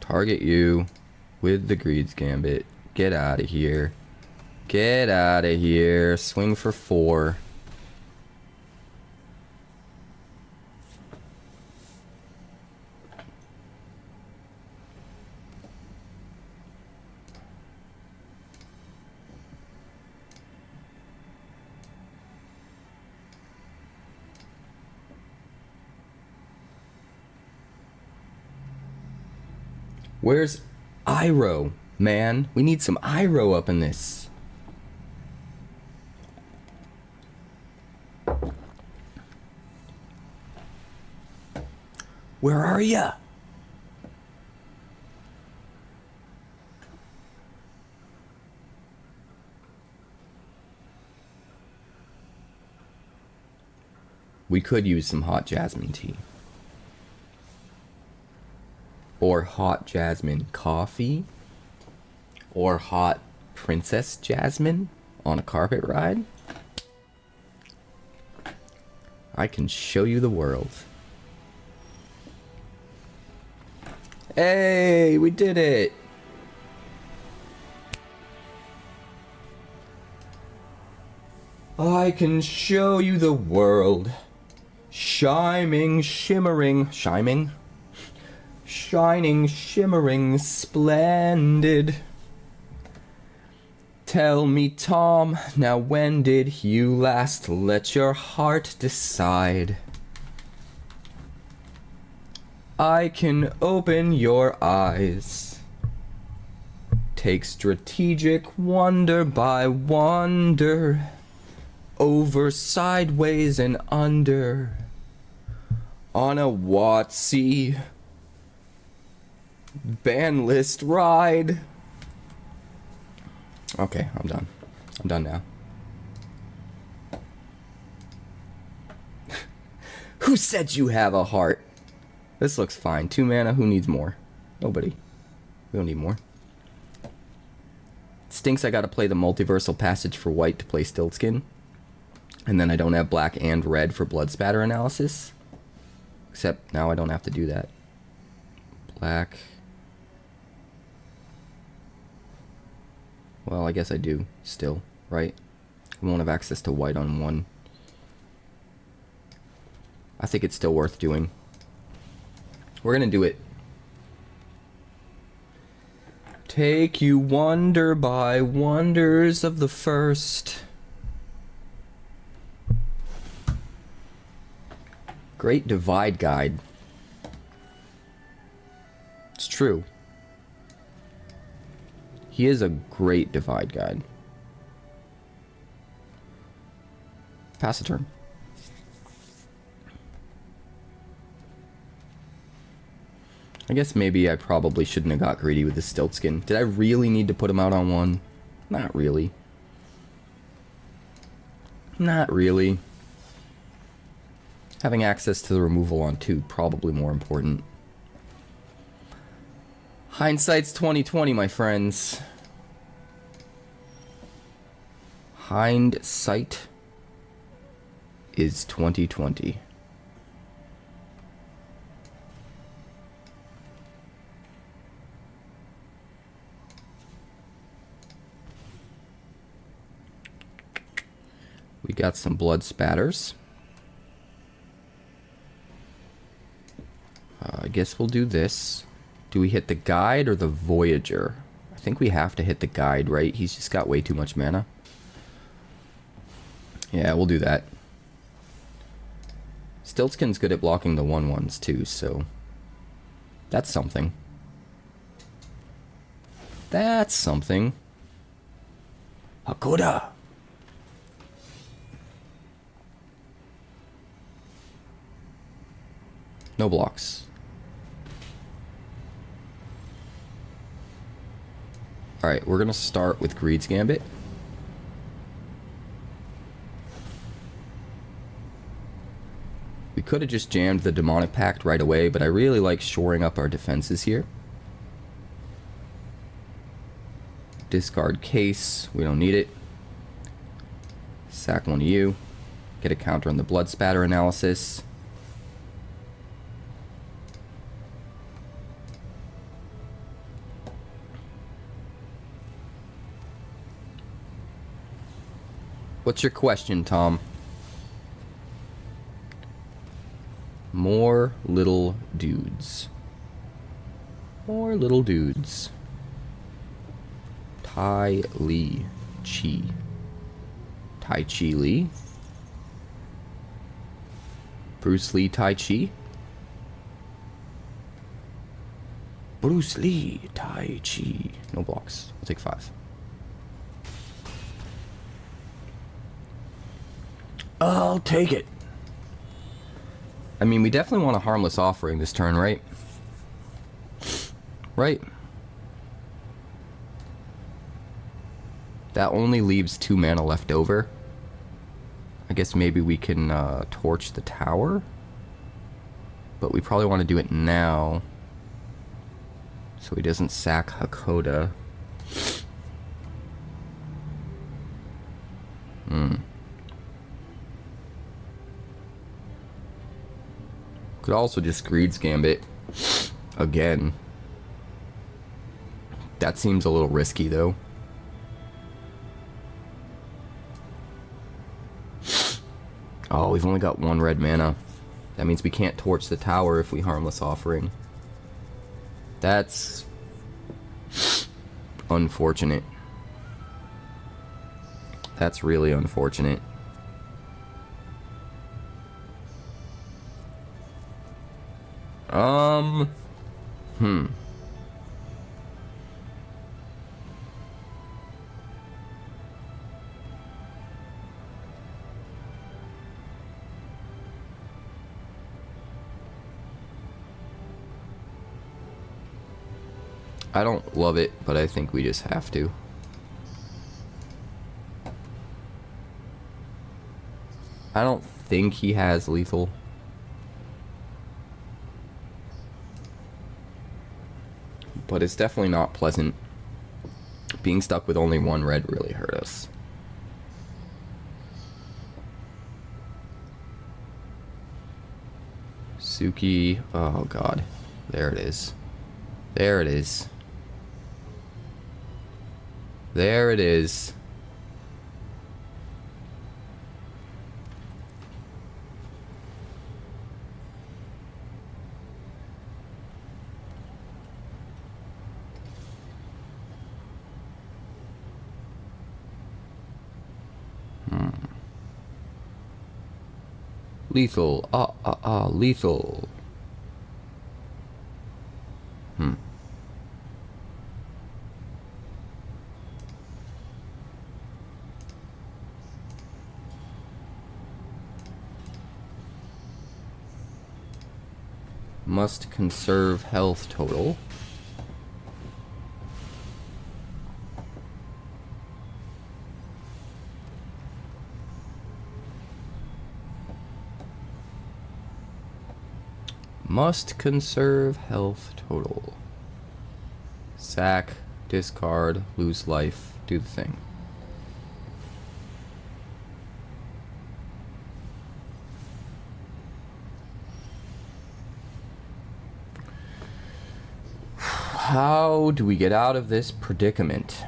Target you with the Greed's Gambit. Get out of here. Get out of here. Swing for 4. Where's Iroh, man? We need some Iroh up in this. Where are ya? We could use some hot jasmine tea. Or hot jasmine coffee. Or hot princess jasmine on a carpet ride. I can show you the world. Hey, we did it! I can show you the world. Shining, shimmering, shining? Shining, shimmering, splendid. Tell me, Tom, now when did you last let your heart decide? I can open your eyes. Take strategic wonder by wonder. Over, sideways, and under. On a Watsy ban list ride. Okay, I'm done. I'm done now. Who said you have a heart? This looks fine. 2 mana, who needs more? Nobody. We don't need more. Stinks I gotta play the multiversal passage for white to play Stiltskin. And then I don't have black and red for blood spatter analysis. Except now I don't have to do that. Black. Well, I guess I do still, right? I won't have access to white on 1. I think it's still worth doing. We're gonna do it. Take you wonder by wonders of the first. Great Divide Guide. It's true. He is a great Divide Guide. Pass a turn. I guess maybe I probably shouldn't have got greedy with the Stiltskin. Did I really need to put him out on 1? Not really. Not really. Having access to the removal on 2, probably more important. Hindsight's 20/20, my friends. Hindsight is 20/20. We got some blood spatters. I guess we'll do this. Do we hit the guide or the Voyager? I think we have to hit the guide, right? He's just got way too much mana. Yeah, we'll do that. Stiltskin's good at blocking the 1/1s too, so that's something. That's something. Hakoda! No blocks. Alright, we're gonna start with Greed's Gambit. We could have just jammed the Demonic Pact right away, but I really like shoring up our defenses here. Discard Case, we don't need it. Sack 1 of you. Get a counter on the Blood Spatter analysis. What's your question, Tom? More little dudes. More little dudes. Tai Li Chi. Tai Chi Lee? Bruce Lee Tai Chi? Bruce Lee Tai Chi. No blocks. I'll take 5. I'll take it. I mean, we definitely want a Harmless Offering this turn, right? Right? That only leaves 2 mana left over. I guess maybe we can torch the tower. But we probably want to do it now, so he doesn't sack Hakoda. Could also just Greed's Gambit again. That seems a little risky though. Oh, we've only got 1 red mana. That means we can't torch the tower if we Harmless Offering. That's unfortunate. That's really unfortunate. I don't love it, but I think we just have to. I don't think he has lethal. But it's definitely not pleasant. Being stuck with only 1 red really hurt us. Suki, oh god. There it is. There it is. There it is. Lethal. Lethal. Must conserve health total. Must conserve health total. Sack, discard, lose life, do the thing. How do we get out of this predicament?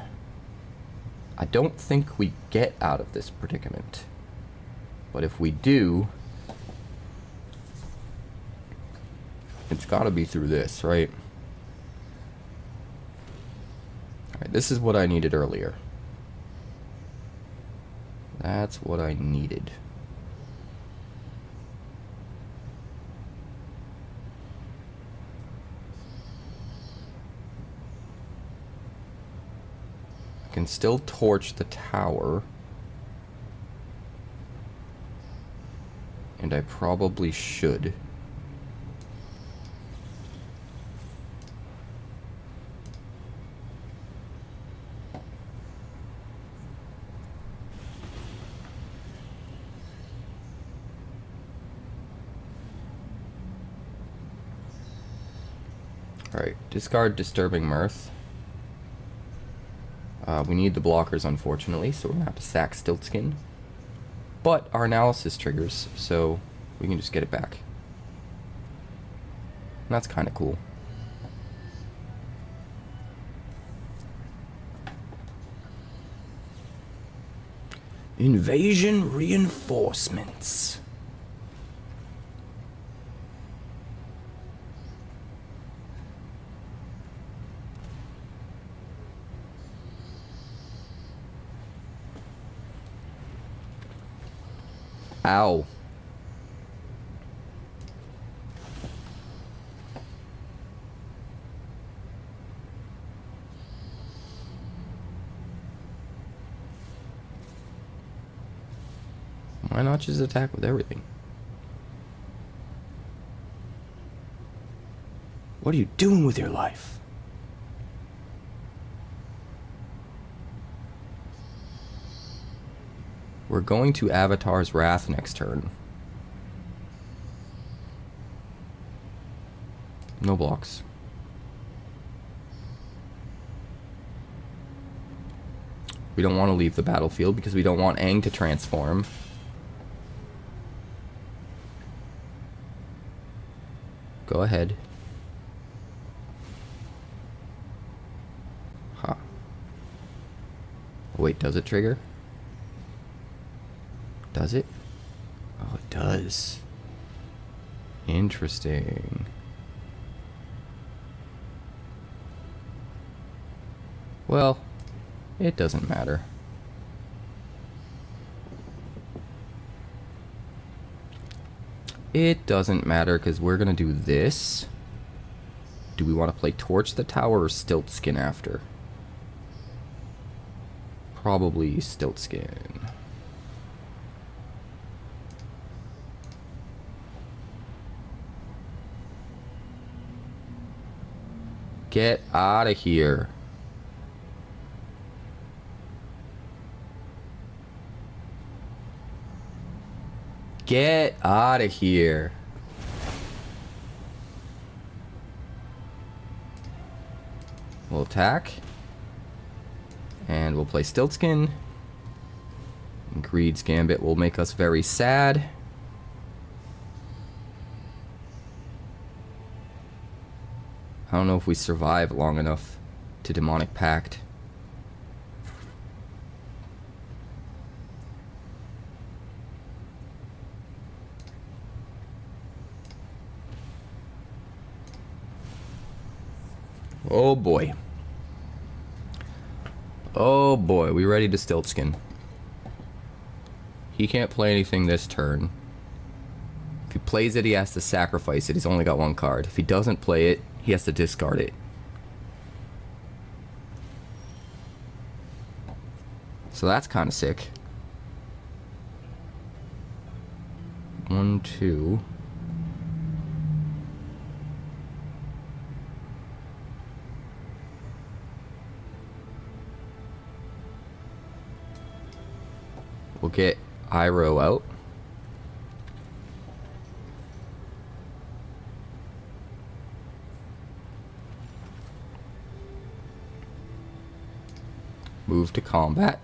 I don't think we get out of this predicament. But if we do, it's gotta be through this, right? Alright, this is what I needed earlier. That's what I needed. I can still torch the tower. And I probably should. Alright, discard Disturbing Mirth. We need the blockers, unfortunately, so we're going to have to sack Stiltskin. But our analysis triggers, so we can just get it back. And that's kind of cool. Invasion reinforcements. Ow. Why not just attack with everything? What are you doing with your life? We're going to Avatar's Wrath next turn. No blocks. We don't want to leave the battlefield because we don't want Aang to transform. Go ahead. Huh. Oh, wait, does it trigger? Does it? Oh, it does. Interesting. Well, it doesn't matter. It doesn't matter because we're going to do this. Do we want to play Torch the Tower or Stiltskin after? Probably Stiltskin. Get out of here. Get out of here. We'll attack. And we'll play Stiltskin. And Greed's Gambit will make us very sad. I don't know if we survive long enough to Demonic Pact. Oh boy. Oh boy, we ready to Stiltskin. He can't play anything this turn. If he plays it, he has to sacrifice it. He's only got one card. If he doesn't play it, he has to discard it. So that's kind of sick. 1, 2. We'll get Iroh out. Move to combat.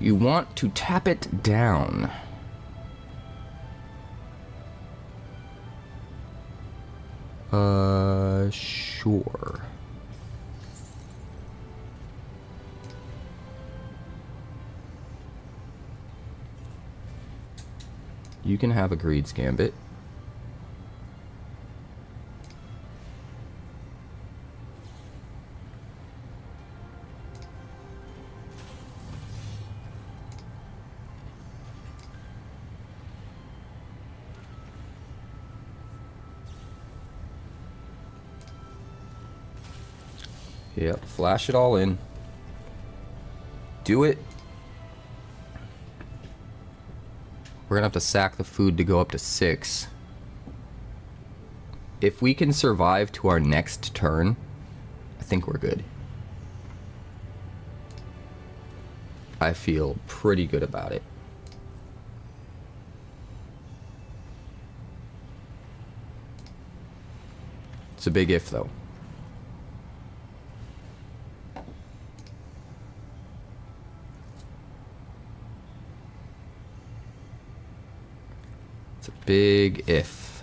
You want to tap it down. Sure. You can have a Greed's Gambit. Yep, flash it all in. Do it. We're gonna have to sack the food to go up to 6. If we can survive to our next turn, I think we're good. I feel pretty good about it. It's a big if, though. It's a big if.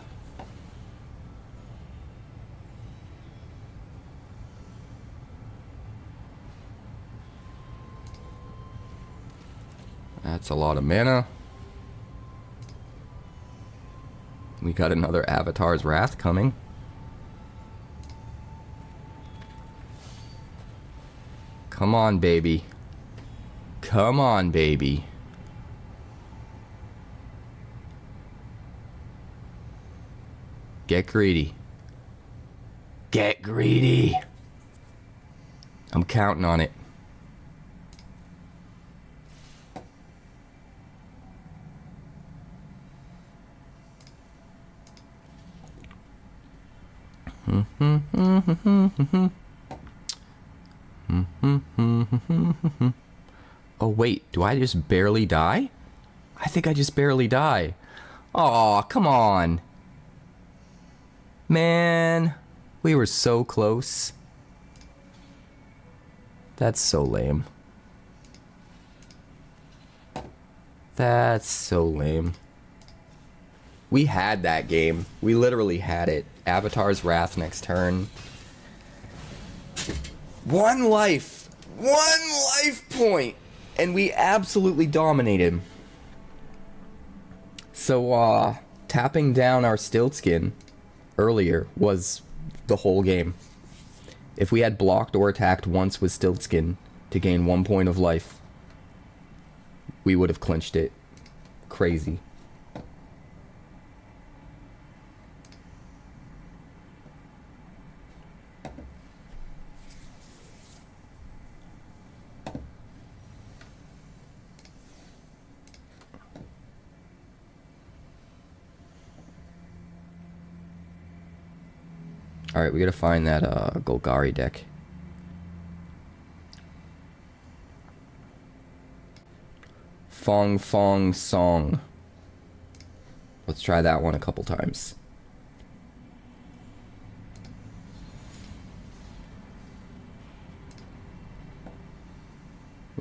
That's a lot of mana. We got another Avatar's Wrath coming. Come on, baby. Come on, baby. Get greedy. Get greedy. I'm counting on it. Oh wait, do I just barely die? I think I just barely die. Aw, come on. Man, we were so close. That's so lame. That's so lame. We had that game. We literally had it. Avatar's Wrath next turn. One life point, and we absolutely dominated. So, tapping down our Stiltskin earlier was the whole game. If we had blocked or attacked once with Stiltskin to gain 1 point of life, we would have clinched it. Crazy. Alright, we gotta find that Golgari deck. Fong Fong Song. Let's try that one a couple times.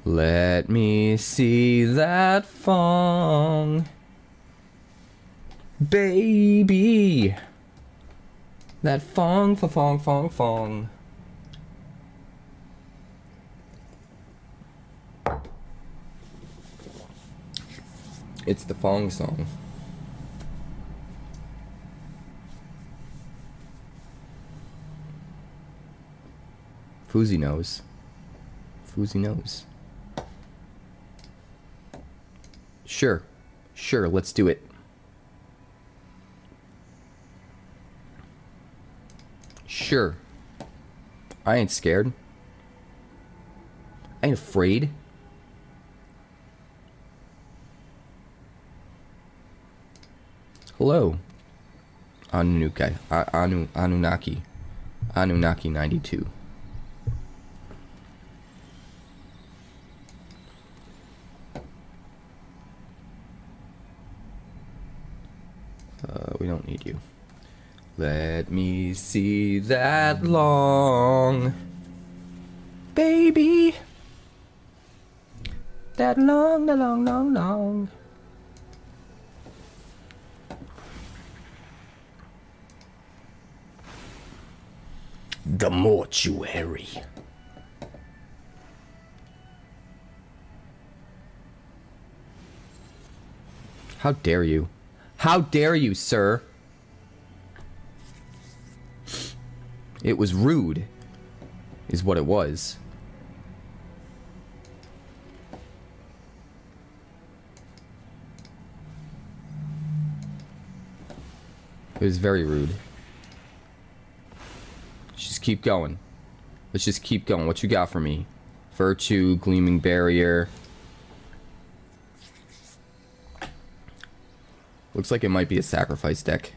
Let me see that Fong. Baby. That Fong, Fong, Fong, Fong. It's the Fong song. Foozy knows. Foozy knows. Sure. Sure, let's do it. Sure. I ain't scared. I ain't afraid. Hello. Anunnaki 92. We don't need you. Let me see that long, baby. That long, the long, long, long. The mortuary. How dare you? How dare you, sir? It was rude, is what it was. It was very rude. Let's just keep going. Let's just keep going. What you got for me? Virtue, Gleaming Barrier. Looks like it might be a sacrifice deck.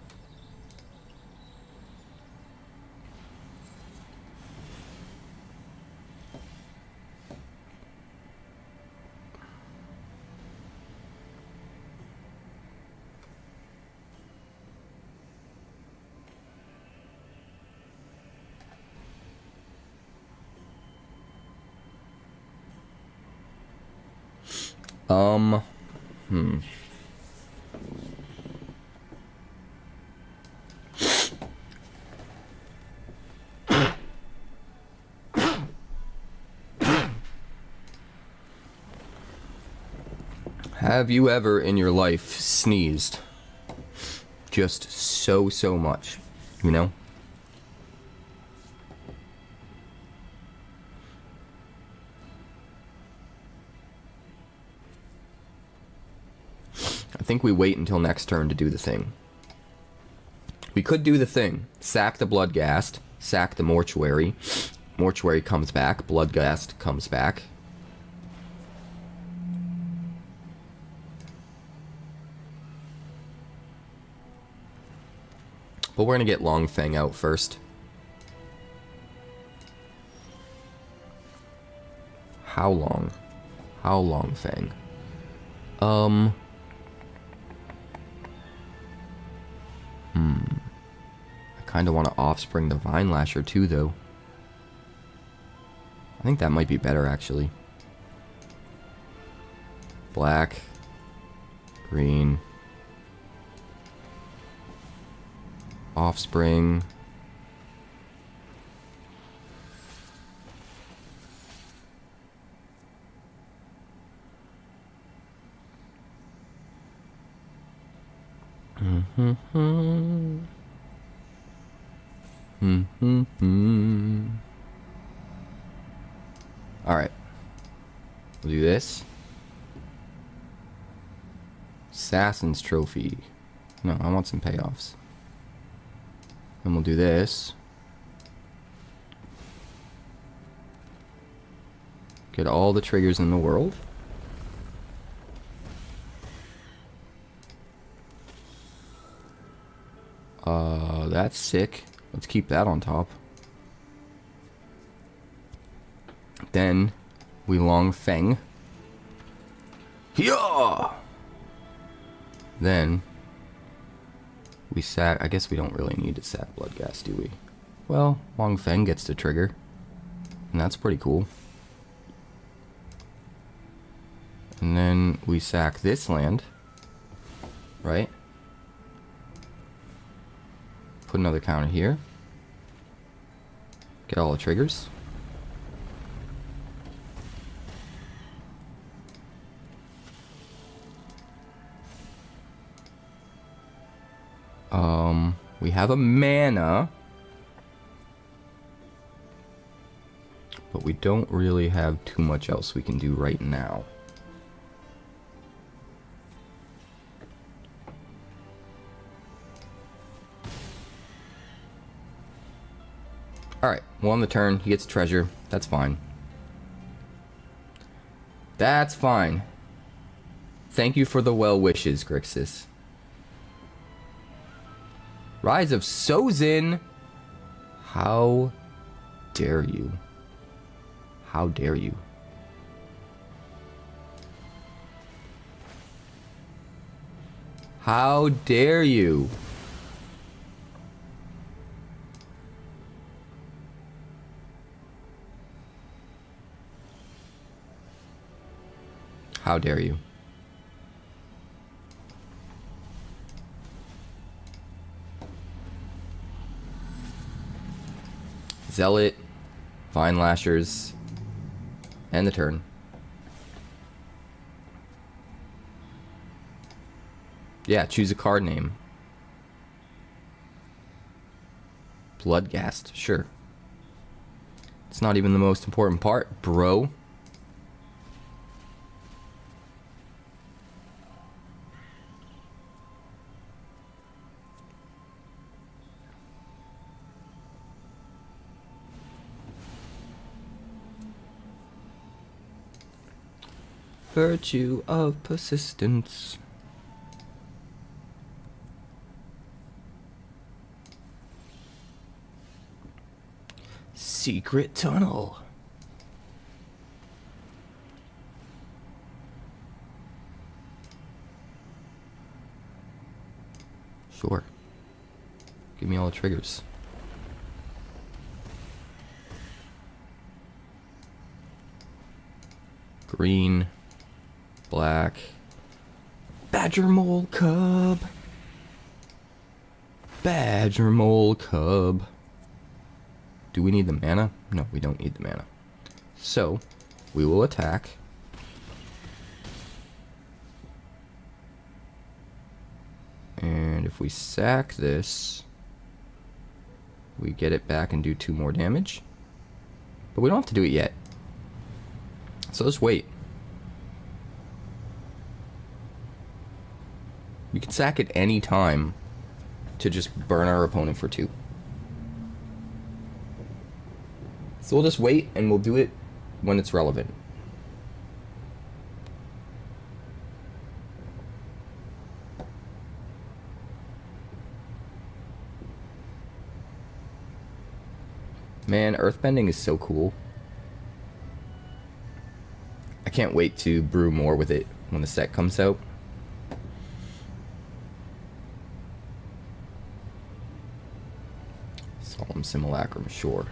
Have you ever in your life sneezed? Just so much, you know? I think we wait until next turn to do the thing. We could do the thing. Sack the Bloodghast, sack the Mortuary. Mortuary comes back, Bloodghast comes back. But we're gonna get Long Fang out first. how long? How long, Fang? I kind of want to offspring the Vine Lasher too, though. I think that might be better, actually. Black. Green. Offspring. Alright. We'll do this. Assassin's Trophy. No, I want some payoffs. And we'll do this. Get all the triggers in the world. That's sick. Let's keep that on top. Then we long Feng. Yeah. Then we sack. I guess we don't really need to sack Bloodghast, do we? Well, Long Feng gets to trigger, and that's pretty cool. And then we sack this land, right? Put another counter here. Get all the triggers. We have a mana, but we don't really have too much else we can do right now. Alright, well, on the turn, he gets treasure. That's fine. That's fine. Thank you for the well wishes, Grixis. Rise of Sozin! How dare you? How dare you? How dare you? How dare you? Zealot, Vine Lashers, and the turn. Yeah, choose a card name. Bloodghast, sure. It's not even the most important part, bro. Virtue of persistence. Secret tunnel. Sure. Give me all the triggers. Green. Black. Badger Mole Cub. Badger Mole Cub. Do we need the mana? No, we don't need the mana. So, we will attack. And if we sack this, we get it back and do 2 more damage. But we don't have to do it yet. So let's wait. We can sack at any time to just burn our opponent for 2. So we'll just wait and we'll do it when it's relevant. Man, earthbending is so cool. can't wait to brew more with it when the set comes out. Solemn Simulacrum, sure.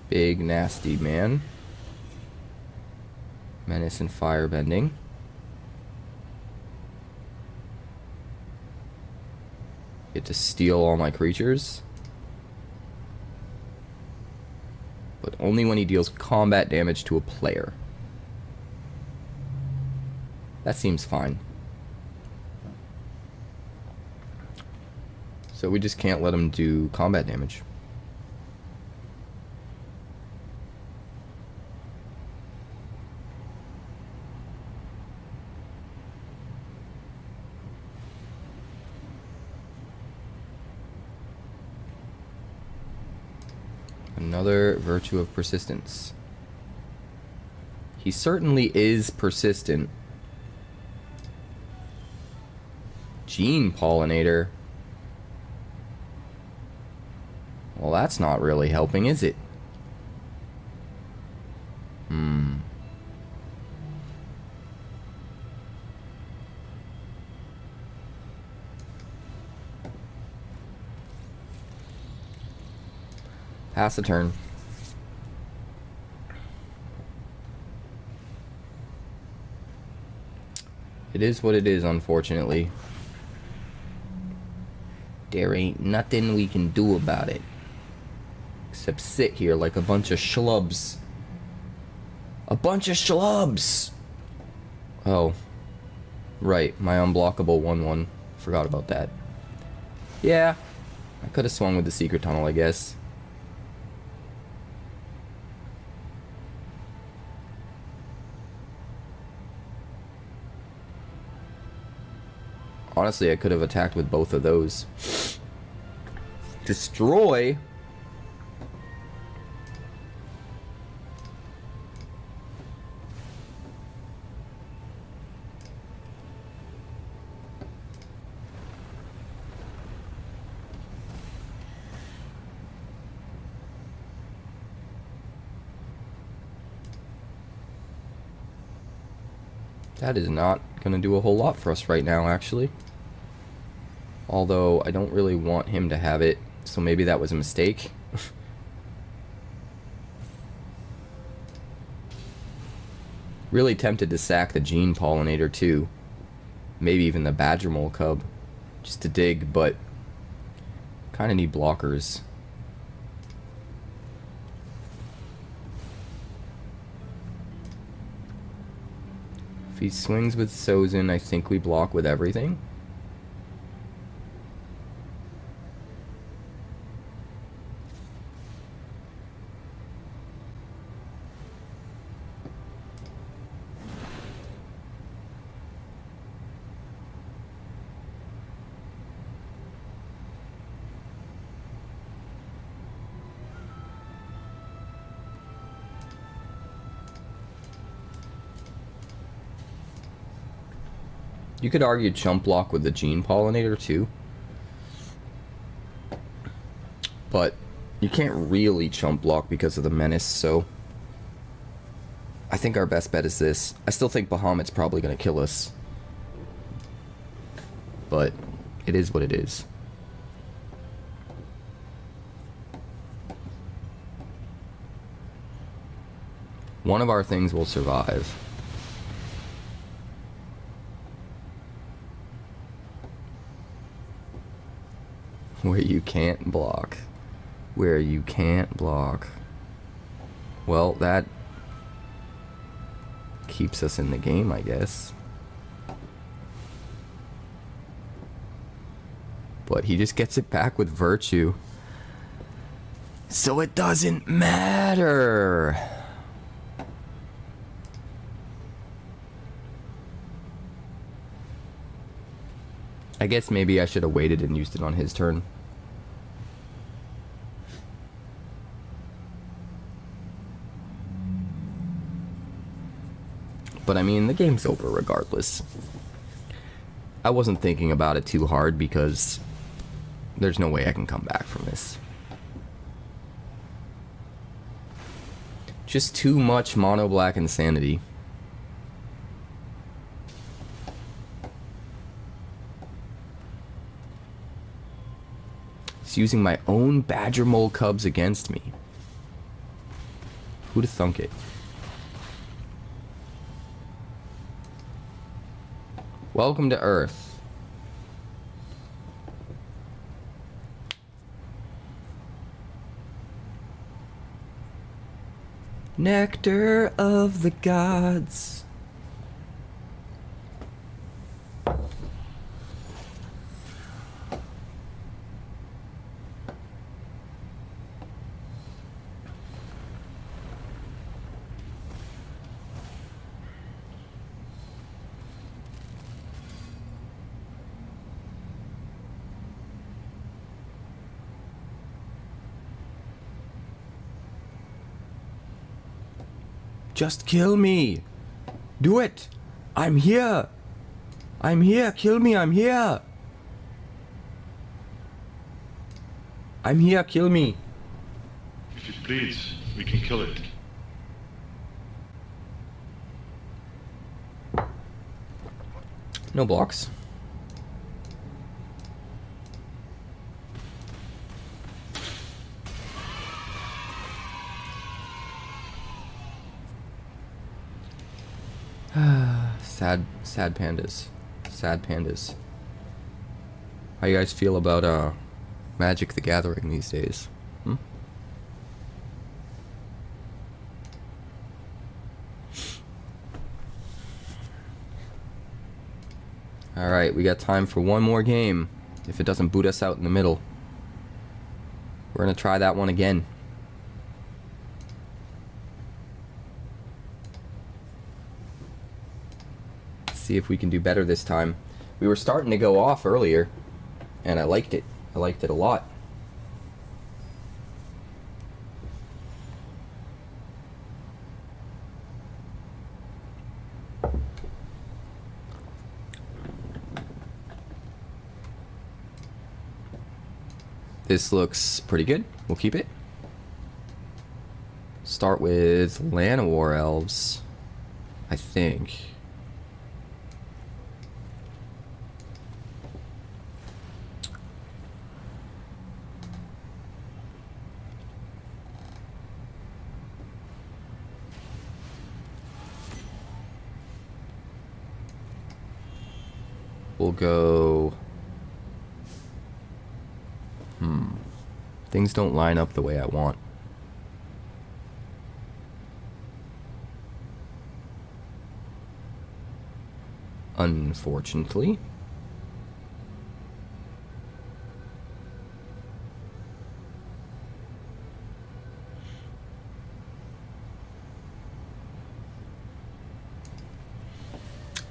Big nasty man. Menace and Firebending. Get to steal all my creatures. But only when he deals combat damage to a player. That seems fine. So we just can't let him do combat damage. Another Virtue of Persistence. He certainly is persistent. Gene Pollinator. Well, that's not really helping, is it? Pass a turn. It is what it is, unfortunately. There ain't nothing we can do about it. Except sit here like a bunch of schlubs. A bunch of schlubs! Oh. Right, my unblockable 1/1. Forgot about that. Yeah. I could have swung with the Secret Tunnel, I guess. Honestly, I could have attacked with both of those. Destroy? That is not going to do a whole lot for us right now, actually. Although, I don't really want him to have it, so maybe that was a mistake. Really tempted to sack the Gene Pollinator, too. Maybe even the Badger Mole Cub. Just to dig, but kind of need blockers. If he swings with Sozin, I think we block with everything. You could argue chump block with the Gene Pollinator too. But you can't really chump block because of the Menace, so I think our best bet is this. I still think Bahamut's probably going to kill us. But it is what it is. One of our things will survive. Where you can't block. Where you can't block. Well, that keeps us in the game, I guess. But he just gets it back with Virtue. So it doesn't matter. I guess maybe I should have waited and used it on his turn. But I mean, the game's over regardless. I wasn't thinking about it too hard because there's no way I can come back from this. Just too much mono black insanity. It's using my own badger mole cubs against me. Who'd have thunk it? Welcome to Earth. Nectar of the gods. Just kill me. Do it. I'm here. I'm here. Kill me. I'm here. I'm here. Kill me. If it bleeds, we can kill it. No blocks. Sad pandas. Sad pandas. How you guys feel about Magic the Gathering these days? Alright, we got time for one more game. If it doesn't boot us out in the middle. We're gonna try that one again. See if we can do better this time. We were starting to go off earlier, and I liked it. I liked it a lot. This looks pretty good. We'll keep it. Start with Llanowar Elves, I think. We'll go... Things don't line up the way I want. Unfortunately.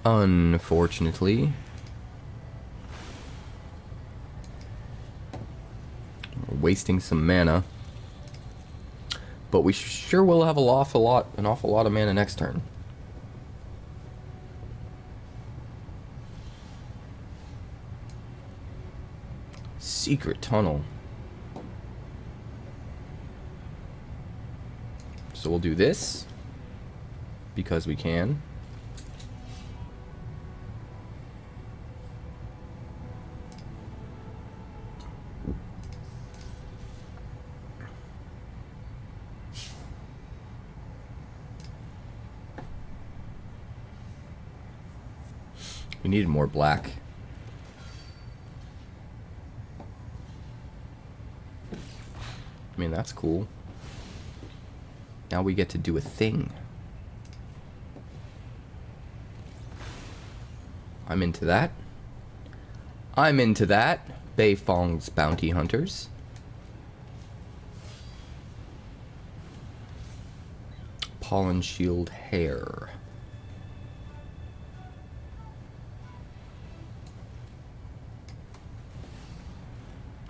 Unfortunately. Wasting some mana, but we sure will have an awful lot of mana next turn. Secret tunnel. So we'll do this because we can. We needed more black. I mean, that's cool. Now we get to do a thing. I'm into that. I'm into that. Beifong's Bounty Hunters. Pollen Shield Hair.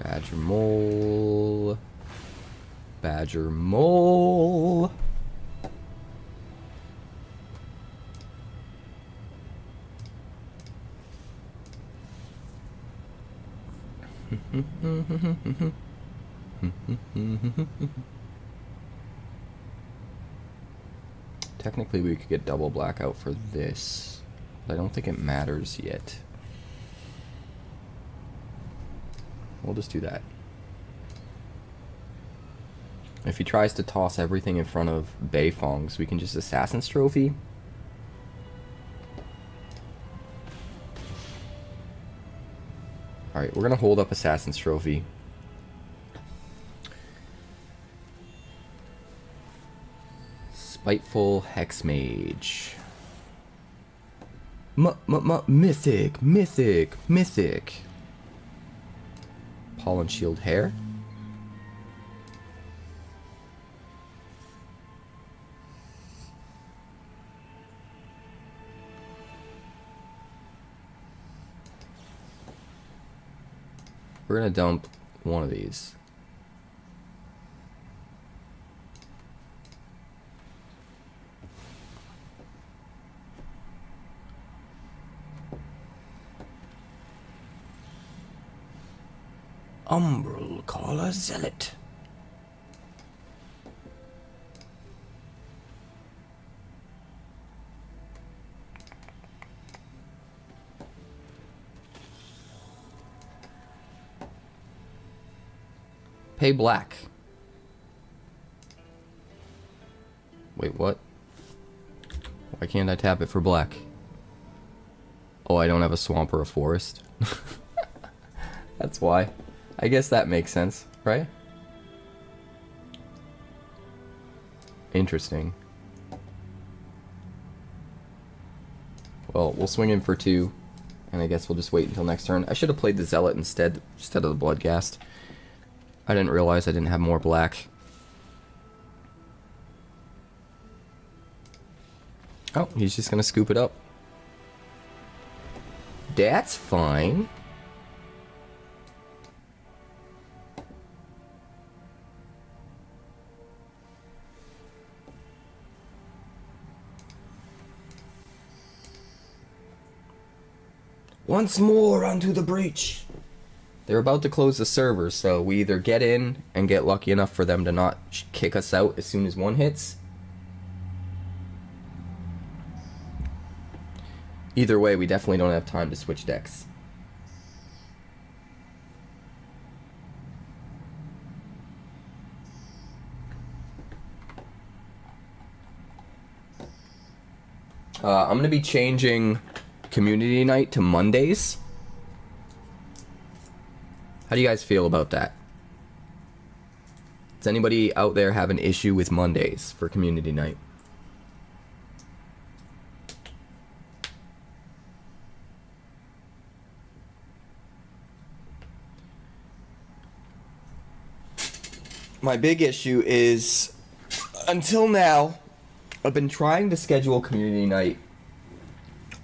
Badger Mole. Badger Mole. Technically, we could get double blackout for this, but I don't think it matters yet. We'll just do that. If he tries to toss everything in front of Beifong's, we can just Assassin's Trophy. Alright, we're gonna hold up Assassin's Trophy. Spiteful Hex Mage. Mythic, mythic, mythic. Pollen Shield Hair. We're gonna dump one of these. Umbral Caller Zealot. Pay black. Wait, what? Why can't I tap it for black? Oh, I don't have a swamp or a forest? That's why. I guess that makes sense, right? Interesting. Well, we'll swing in for 2, and I guess we'll just wait until next turn. I should have played the Zealot instead of the Bloodghast. I didn't realize I didn't have more black. Oh, he's just gonna scoop it up. That's fine. Once more onto the breach. They're about to close the server, so we either get in and get lucky enough for them to not kick us out as soon as one hits. Either way, we definitely don't have time to switch decks. I'm going to be changing community night to Mondays. How do you guys feel about that? Does anybody out there have an issue with Mondays for community night? My big issue is, until now, I've been trying to schedule community night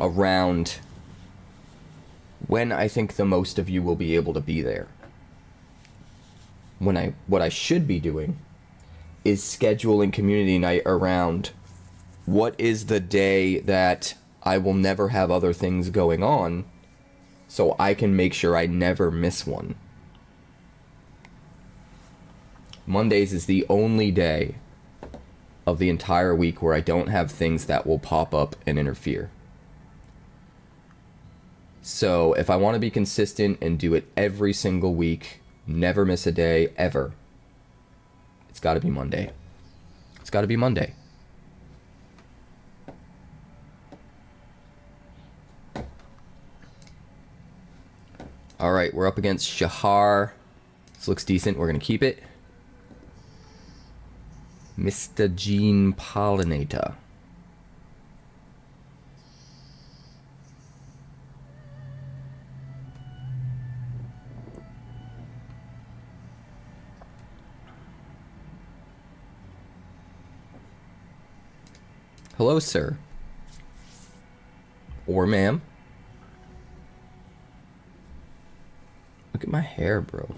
around when I think the most of you will be able to be there. What I should be doing is scheduling community night around what is the day that I will never have other things going on, so I can make sure I never miss one. Mondays is the only day of the entire week where I don't have things that will pop up and interfere. So if I want to be consistent and do it every single week, never miss a day, ever, it's got to be Monday. It's got to be Monday. Alright, we're up against Shahar. This looks decent. We're going to keep it. Mr. Gene Pollinator. Hello, sir. Or ma'am. Look at my hair, bro.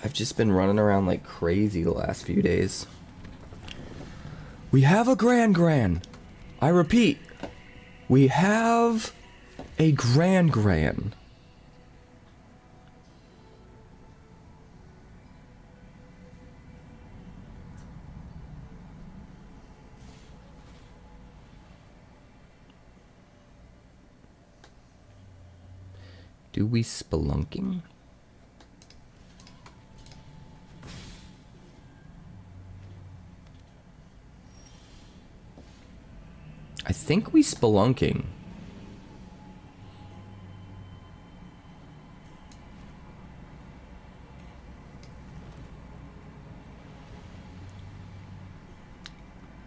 I've just been running around like crazy the last few days. We have a gran. I repeat, we have a gran. Do we spelunking? I think we spelunking.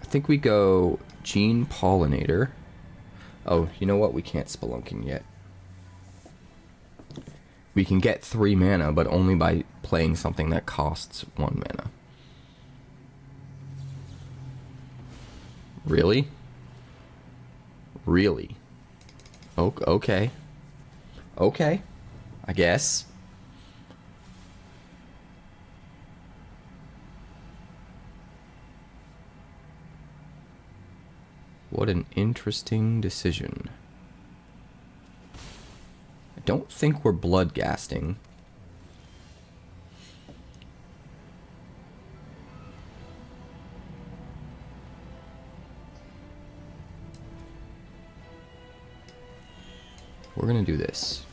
I think we go Gene Pollinator. Oh, you know what? We can't spelunking yet. We can get 3 mana, but only by playing something that costs 1 mana. Really? Really? Okay. Okay. I guess. What an interesting decision. I don't think we're bloodgasting. We're gonna do this.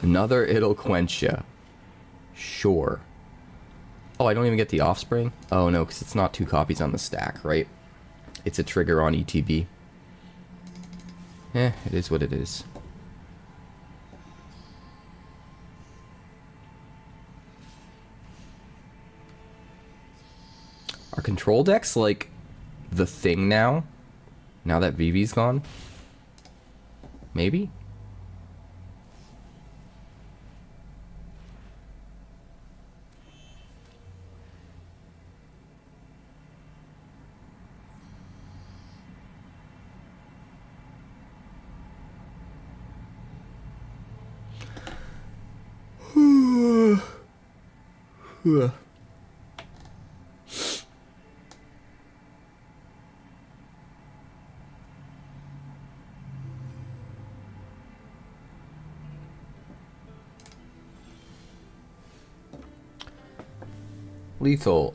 Another It'll Quench Ya. Sure. Oh, I don't even get the Offspring? Oh no, because it's not 2 copies on the stack, right? It's a trigger on ETB. Eh, it is what it is. Are control decks like the thing now? Now that Vivi's gone? Maybe? Lethal.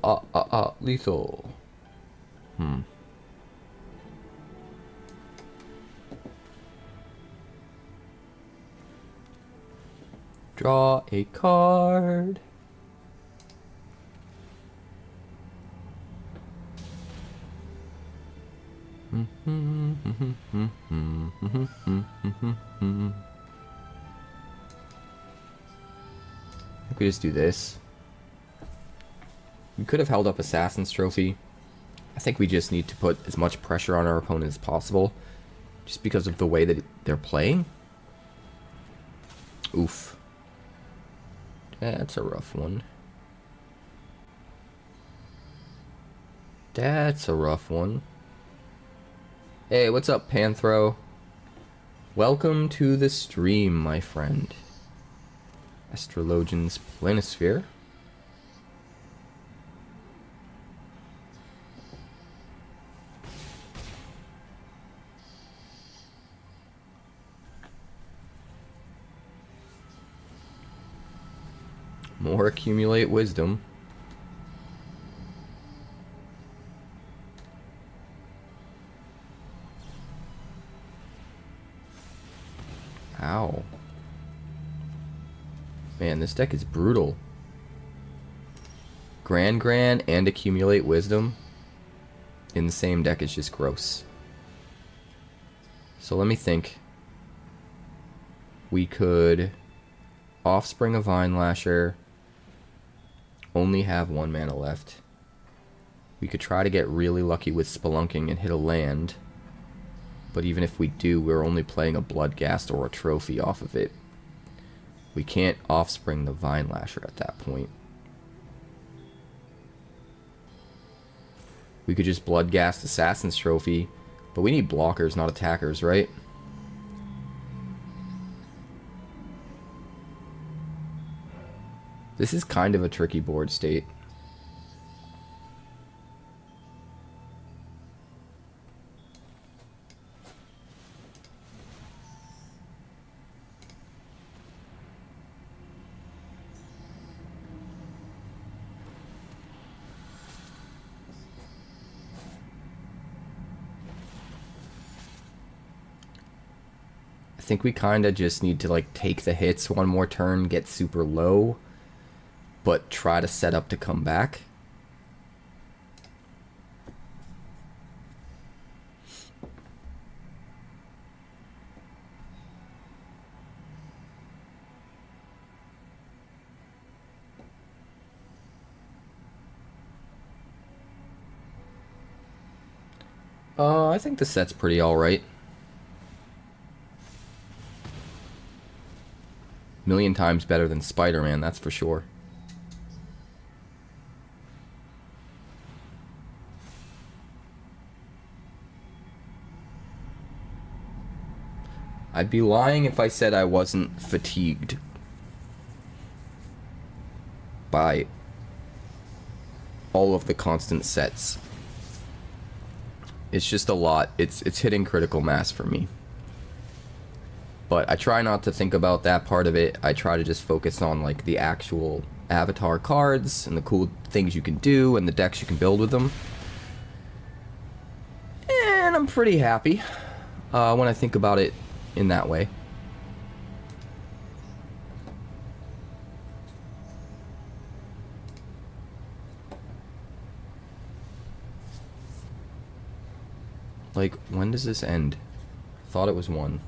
Lethal. Draw a card. I think we just do this. We could have held up Assassin's Trophy. I think we just need to put as much pressure on our opponent as possible, just because of the way that they're playing. Oof. That's a rough one. That's a rough one. Hey, what's up, Panthro? Welcome to the stream, my friend. Astrologian's Planisphere. More accumulate wisdom. Ow. Man, this deck is brutal. Grand and accumulate wisdom in the same deck is just gross. So let me think. We could Offspring of Vine Lasher. Only have 1 mana left. We could try to get really lucky with Spelunking and hit a land. But even if we do, we're only playing a Bloodghast or a trophy off of it. We can't Offspring the Vine Lasher at that point. We could just Bloodghast Assassin's Trophy, but we need blockers, not attackers, right? This is kind of a tricky board state. I think we kind of just need to like take the hits one more turn, get super low, but try to set up to come back. I think the set's pretty alright. Million times better than Spider-Man, that's for sure. I'd be lying if I said I wasn't fatigued by all of the constant sets. It's just a lot. It's hitting critical mass for me. But I try not to think about that part of it. I try to just focus on like the actual avatar cards and the cool things you can do and the decks you can build with them. And I'm pretty happy when I think about it in that way. Like, when does this end? Thought it was 1.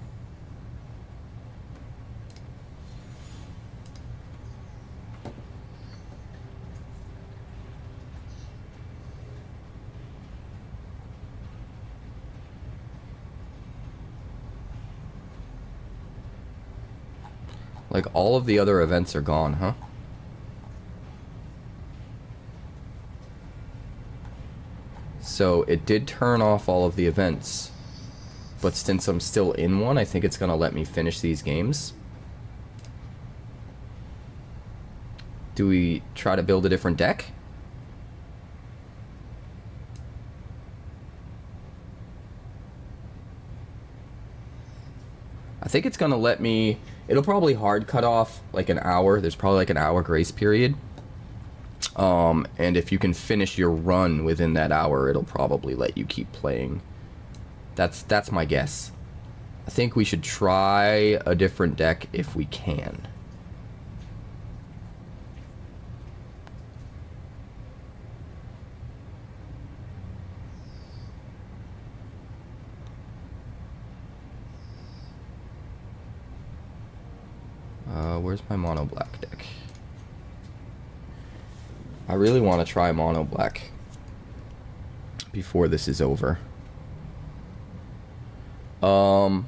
Like, all of the other events are gone, huh? So, it did turn off all of the events. But since I'm still in one, I think it's gonna let me finish these games. Do we try to build a different deck? I think it's gonna let me... It'll probably hard cut off like an hour. There's probably like an hour grace period. And if you can finish your run within that hour, it'll probably let you keep playing. That's my guess. I think we should try a different deck if we can. Where's my mono black deck? I really want to try mono black before this is over. I'm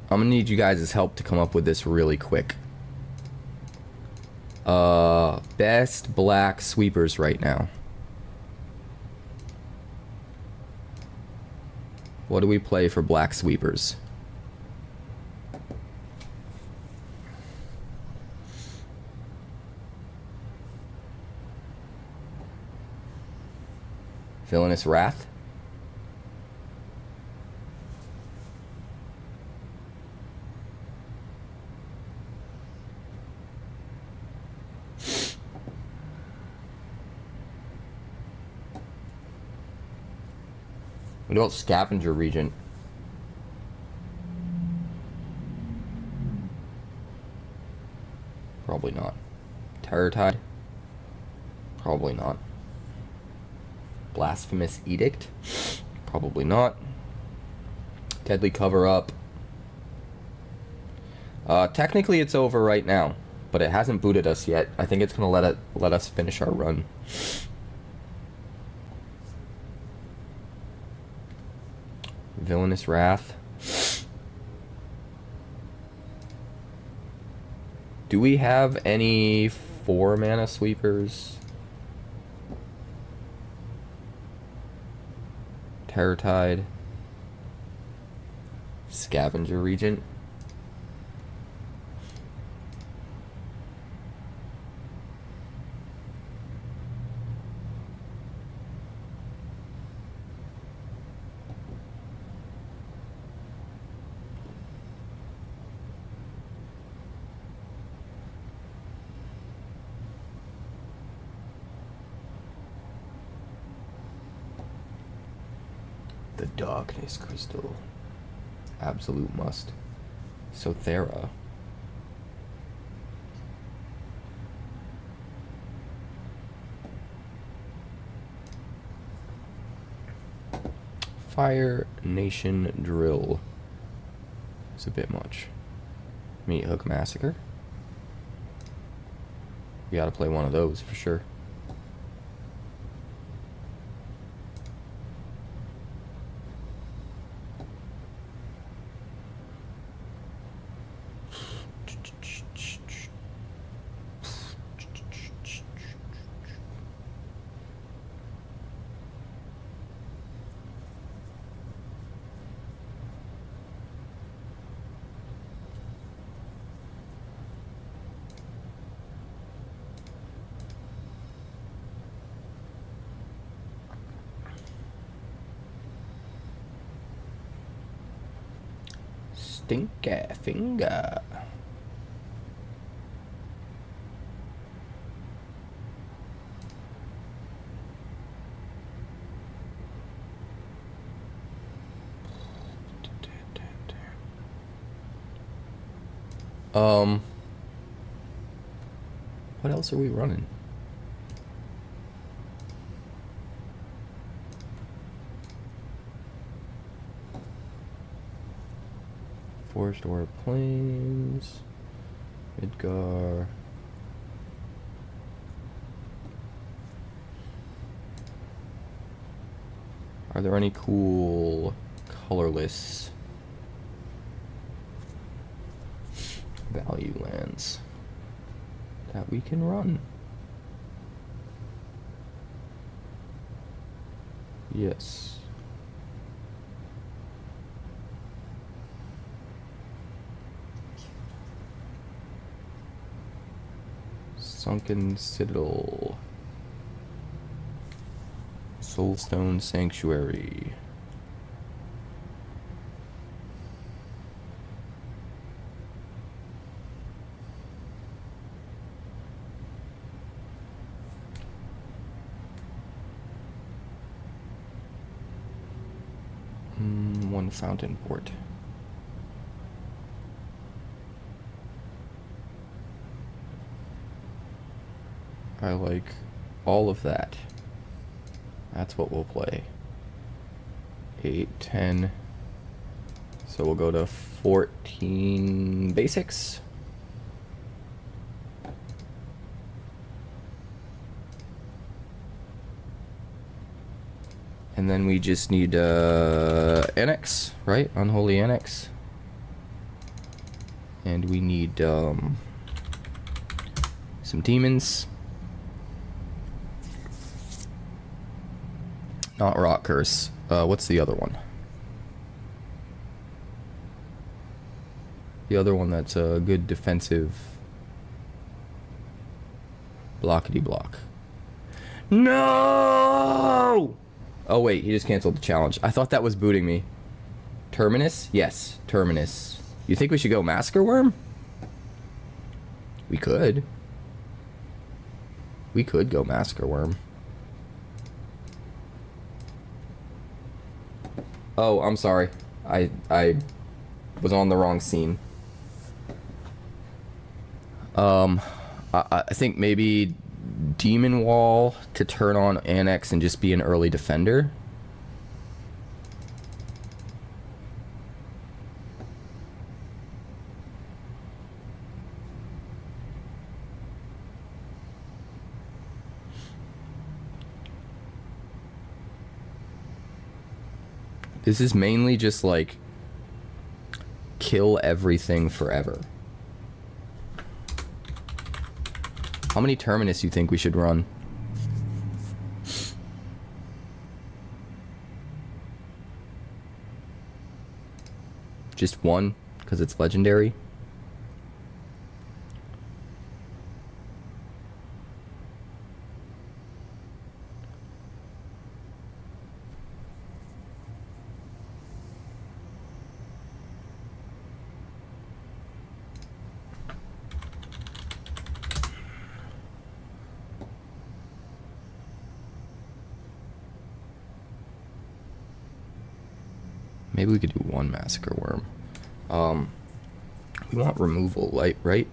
gonna need you guys' help to come up with this really quick. Best black sweepers right now. What do we play for black sweepers? Villainous Wrath. What about Scavenger Regent? Probably not. Terror Tide? Probably not. Blasphemous Edict? Probably not. Deadly Cover-Up. Technically it's over right now, but it hasn't booted us yet. I think it's gonna let us finish our run. Villainous Wrath. Do we have any 4-mana sweepers? Terror Tide. Scavenger Regent. The Darkness Crystal. Absolute must. Sothera. Fire Nation Drill. It's a bit much. Meat Hook Massacre. We gotta play one of those for sure. Stinky finger. What else are we running? Forged Ore Plains, Midgar. Are there any cool colorless value lands that we can run? Yes. Sunken Citadel. Soulstone Sanctuary. One Fountain Port. I like all of that. That's what we'll play. 8, 10. So we'll go to 14 basics. And then we just need Annex, right? Unholy Annex. And we need some demons. Not Rock Curse. What's the other one? The other one that's a good defensive blockity block. No! Oh wait, he just canceled the challenge. I thought that was booting me. Terminus? Yes, Terminus. You think we should go Massacre Worm? We could. We could go Massacre Worm. Oh, I'm sorry. I was on the wrong scene. I think maybe Demon Wall to turn on Annex and just be an early defender. This is mainly just like kill everything forever. How many Terminus you think we should run? Just one, because it's legendary. Maybe we could do one Massacre Worm. We want removal, right?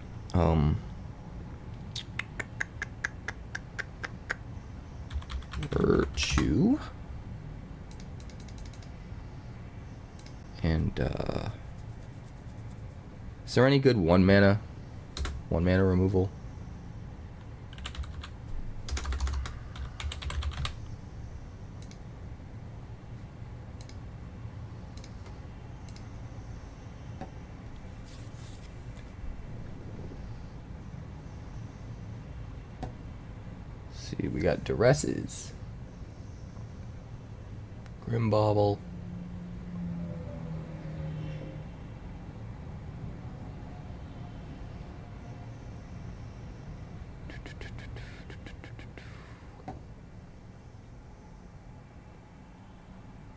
Virtue. And, is there any good 1 mana removal? See, we got Duresses. Grimbauble.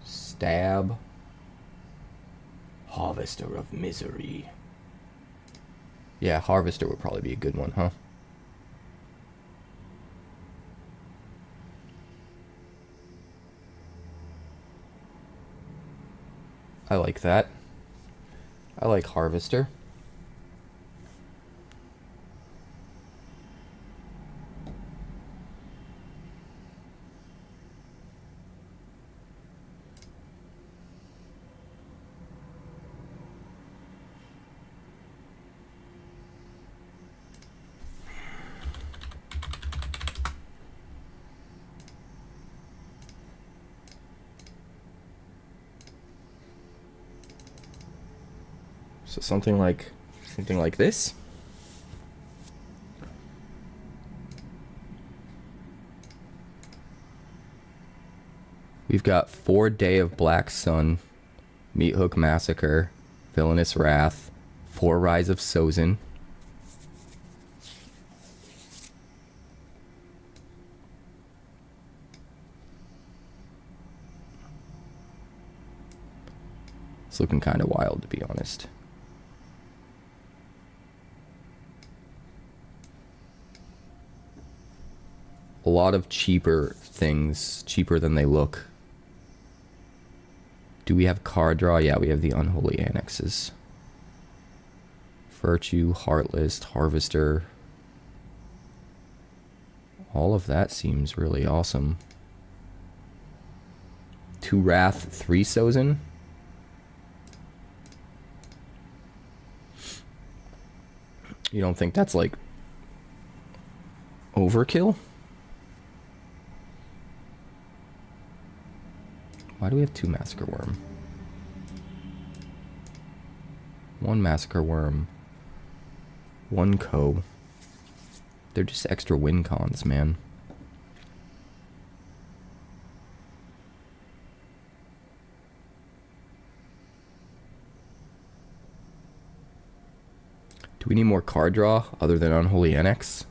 Stab. Harvester of Misery. Yeah, Harvester would probably be a good one, huh? I like that. I like Harvester. So something like this. We've got 4 Day of Black Sun, Meathook Massacre, Villainous Wrath, 4 Rise of Sozin. It's looking kind of wild, to be honest. A lot of cheaper things, cheaper than they look. Do we have card draw? Yeah, we have the Unholy Annexes. Virtue, Heartless, Harvester. All of that seems really awesome. 2 Wrath, 3 Sozin. You don't think that's like overkill? Why do we have 2 Massacre Worm? 1 Massacre Worm. 1 Co. They're just extra win cons, man. Do we need more card draw other than Unholy Annex?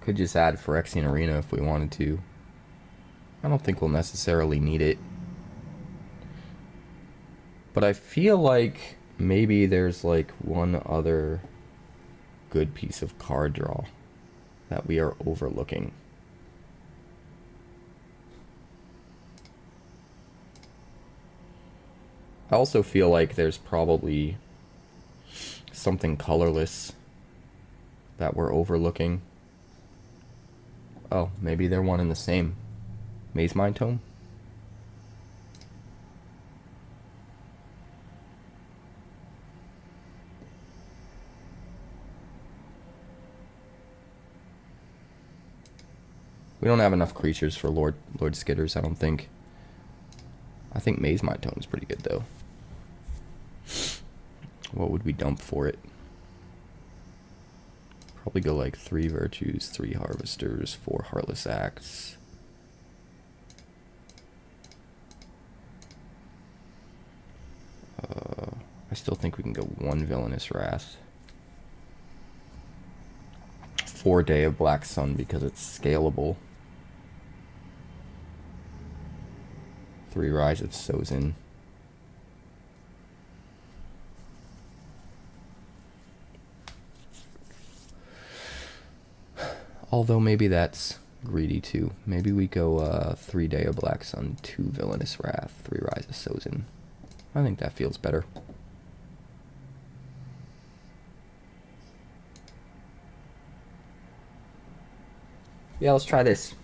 Could just add Phyrexian Arena if we wanted to. I don't think we'll necessarily need it. But I feel like maybe there's like one other good piece of card draw that we are overlooking. I also feel like there's probably something colorless that we're overlooking. Oh, maybe they're one and the same. Maze Mind Tome? We don't have enough creatures for Lord Skitters, I don't think. I think Maze Mind Tome is pretty good, though. What would we dump for it? Probably go like 3 virtues, 3 harvesters, 4 heartless acts. I still think we can go 1 villainous wrath. 4 Day of Black Sun because it's scalable. 3 Rise of Sozin. Although maybe that's greedy too. Maybe we go 3 Day of Black Sun, 2 Villainous Wrath, 3 Rise of Sozin. I think that feels better. Yeah, let's try this.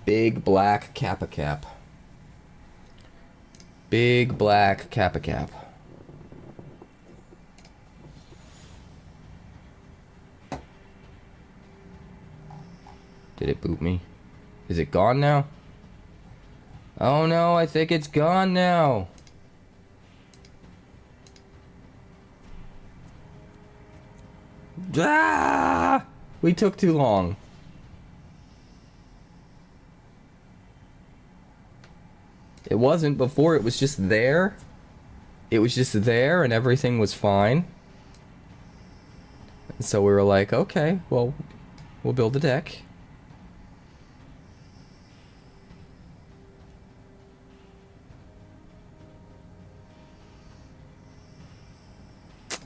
Big black Kappa Cap. Big black Kappa Cap. Did it boot me? Is it gone now? Oh no, I think it's gone now. Ah! We took too long. It wasn't before, it was just there. It was just there and everything was fine. And so we were like, okay, well, we'll build a deck.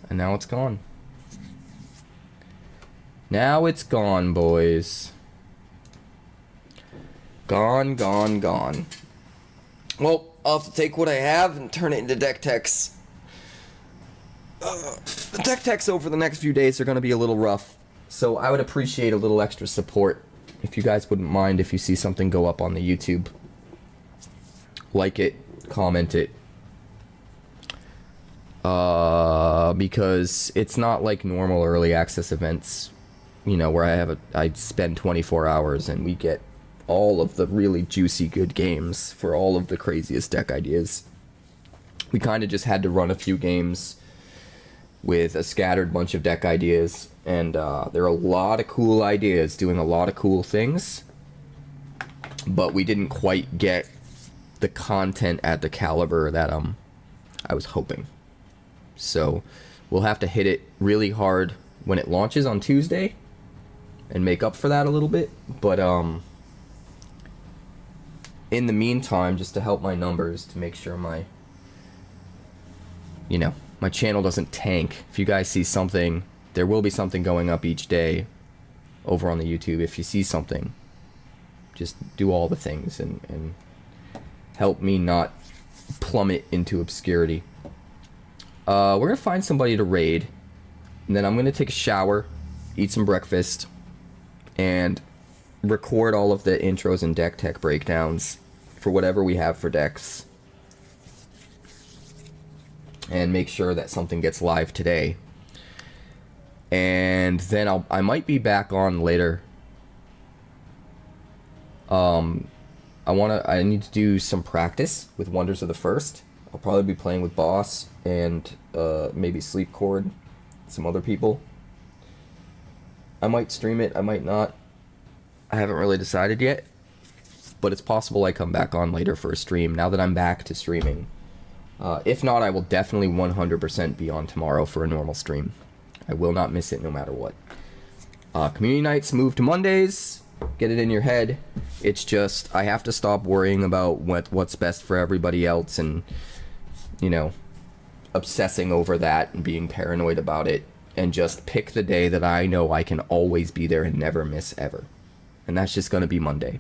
And now it's gone. Now it's gone, boys. Gone, gone, gone. Well, I'll have to take what I have and turn it into deck techs. The deck techs over the next few days are going to be a little rough. So I would appreciate a little extra support. If you guys wouldn't mind if you see something go up on the YouTube. Like it, comment it. Because it's not like normal early access events, you know, where I spend 24 hours and we get all of the really juicy good games for all of the craziest deck ideas. We kind of just had to run a few games with a scattered bunch of deck ideas, and there are a lot of cool ideas doing a lot of cool things, but we didn't quite get the content at the caliber that I was hoping. So we'll have to hit it really hard when it launches on Tuesday and make up for that a little bit, but in the meantime, just to help my numbers, to make sure my channel doesn't tank. If you guys see something, there will be something going up each day over on the YouTube. If you see something, just do all the things and help me not plummet into obscurity. We're gonna find somebody to raid, and then I'm gonna take a shower, eat some breakfast, and record all of the intros and deck tech breakdowns for whatever we have for decks, and make sure that something gets live today. And then I might be back on later. I need to do some practice with Wonders of the First. I'll probably be playing with Boss and maybe Sleep Cord, some other people. I might stream it, I might not. I haven't really decided yet, but it's possible I come back on later for a stream now that I'm back to streaming. If not, I will definitely 100% be on tomorrow for a normal stream. I will not miss it no matter what. Community nights move to Mondays. Get it in your head. It's just, I have to stop worrying about what's best for everybody else and, obsessing over that and being paranoid about it. and just pick the day that I know I can always be there and never miss ever. And that's just going to be Monday.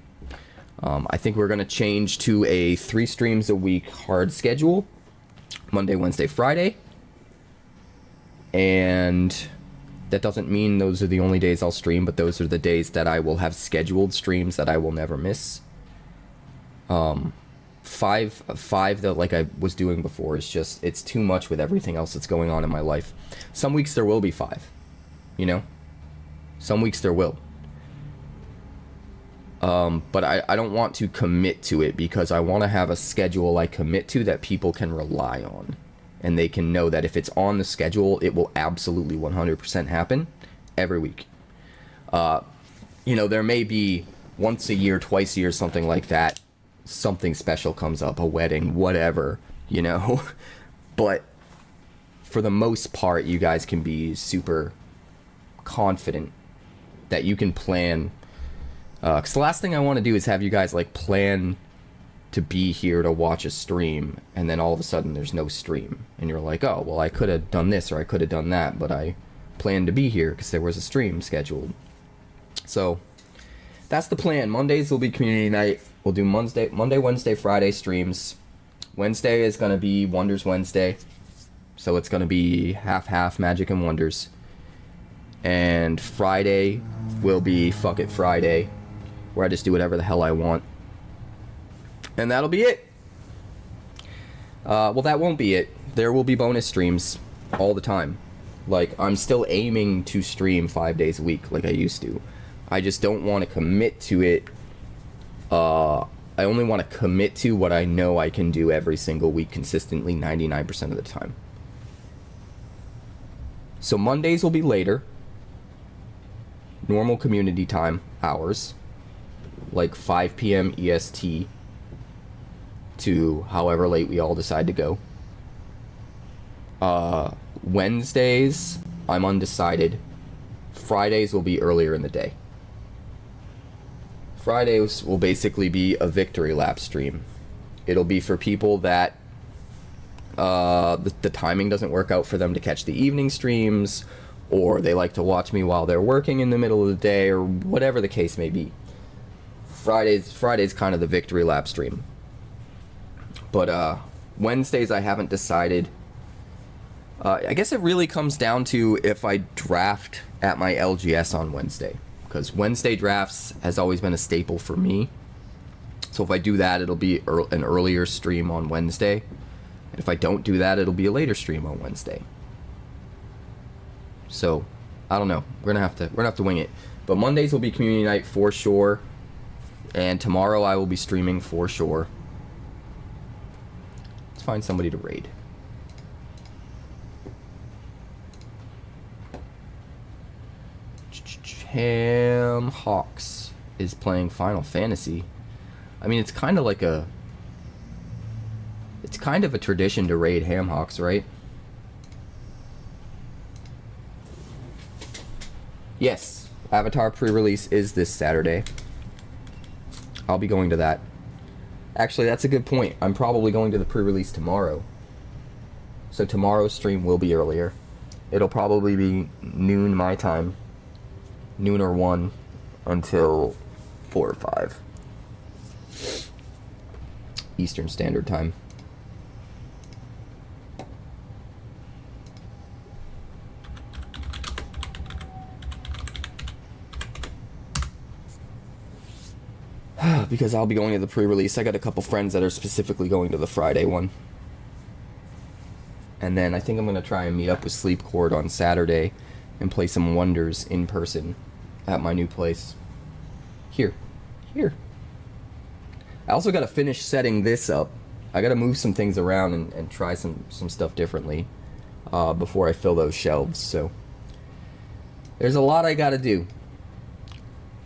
I think we're going to change to a 3 streams a week hard schedule. Monday, Wednesday, Friday. And that doesn't mean those are the only days I'll stream, but those are the days that I will have scheduled streams that I will never miss. Five that, like I was doing before, is just, it's too much with everything else that's going on in my life. Some weeks there will be 5, you know? Some weeks there will. But I don't want to commit to it, because I want to have a schedule I commit to that people can rely on. And they can know that if it's on the schedule, it will absolutely 100% happen every week. You know, there may be once a year, twice a year, something like that. Something special comes up, a wedding, whatever, you know. But for the most part, you guys can be super confident that you can plan. Because the last thing I want to do is have you guys, like, plan to be here to watch a stream, and then all of a sudden there's no stream. And you're like, oh, well, I could have done this or I could have done that, but I planned to be here because there was a stream scheduled. So that's the plan. Mondays will be community night. We'll do Monday, Wednesday, Friday streams. Wednesday is going to be Wonders Wednesday. So it's going to be half Magic and Wonders. And Friday will be Fuck It Friday, where I just do whatever the hell I want. And that'll be it. Well, that won't be it. There will be bonus streams all the time. Like, I'm still aiming to stream 5 days a week like I used to. I just don't want to commit to it. I only want to commit to what I know I can do every single week consistently 99% of the time. So Mondays will be later. Normal community time hours. Like 5 p.m. EST to however late we all decide to go. Wednesdays, I'm undecided. Fridays will be earlier in the day. Fridays will basically be a victory lap stream. It'll be for people that the timing doesn't work out for them to catch the evening streams, or they like to watch me while they're working in the middle of the day, or whatever the case may be. Friday's kind of the victory lap stream. But Wednesdays I haven't decided. I guess it really comes down to if I draft at my LGS on Wednesday, because Wednesday drafts has always been a staple for me. So if I do that, it'll be an earlier stream on Wednesday. And if I don't do that, it'll be a later stream on Wednesday. So I don't know. We're gonna have to wing it. But Mondays will be community night for sure, and tomorrow I will be streaming for sure. Let's find somebody to raid. Ham Hawks is playing Final Fantasy. I mean, it's kind of a tradition to raid Ham Hawks, right? Yes, Avatar pre-release is this Saturday. I'll be going to that. Actually, that's a good point. I'm probably going to the pre-release tomorrow. So tomorrow's stream will be earlier. It'll probably be noon my time. Noon or 1 until 4 or 5. Eastern Standard Time. Because I'll be going to the pre-release. I got a couple friends that are specifically going to the Friday one. And then I think I'm going to try and meet up with Sleepcord on Saturday and play some Wonders in person at my new place. Here. I also got to finish setting this up. I got to move some things around and try some stuff differently before I fill those shelves. So there's a lot I got to do.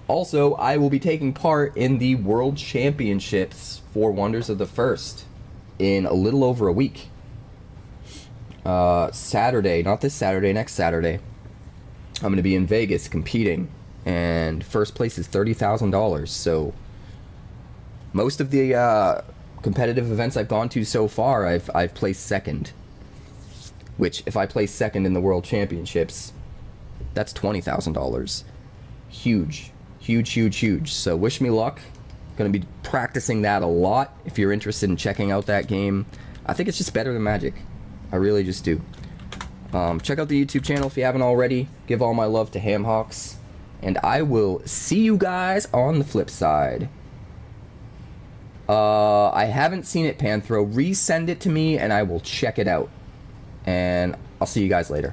Also, I will be taking part in the World Championships for Wonders of the First in a little over a week. Saturday, not this Saturday, next Saturday. I'm going to be in Vegas competing, and first place is $30,000. So most of the competitive events I've gone to so far, I've placed second. Which, if I place second in the World Championships, That's $20,000. Huge, huge, huge, huge. So wish me luck. Going to be practicing that a lot. If you're interested in checking out that game, I think it's just better than Magic. I really just do. Check out the YouTube channel if you haven't already. Give all my love to Hamhawks. And I will see you guys on the flip side. I haven't seen it, Panthro. Resend it to me and I will check it out. And I'll see you guys later.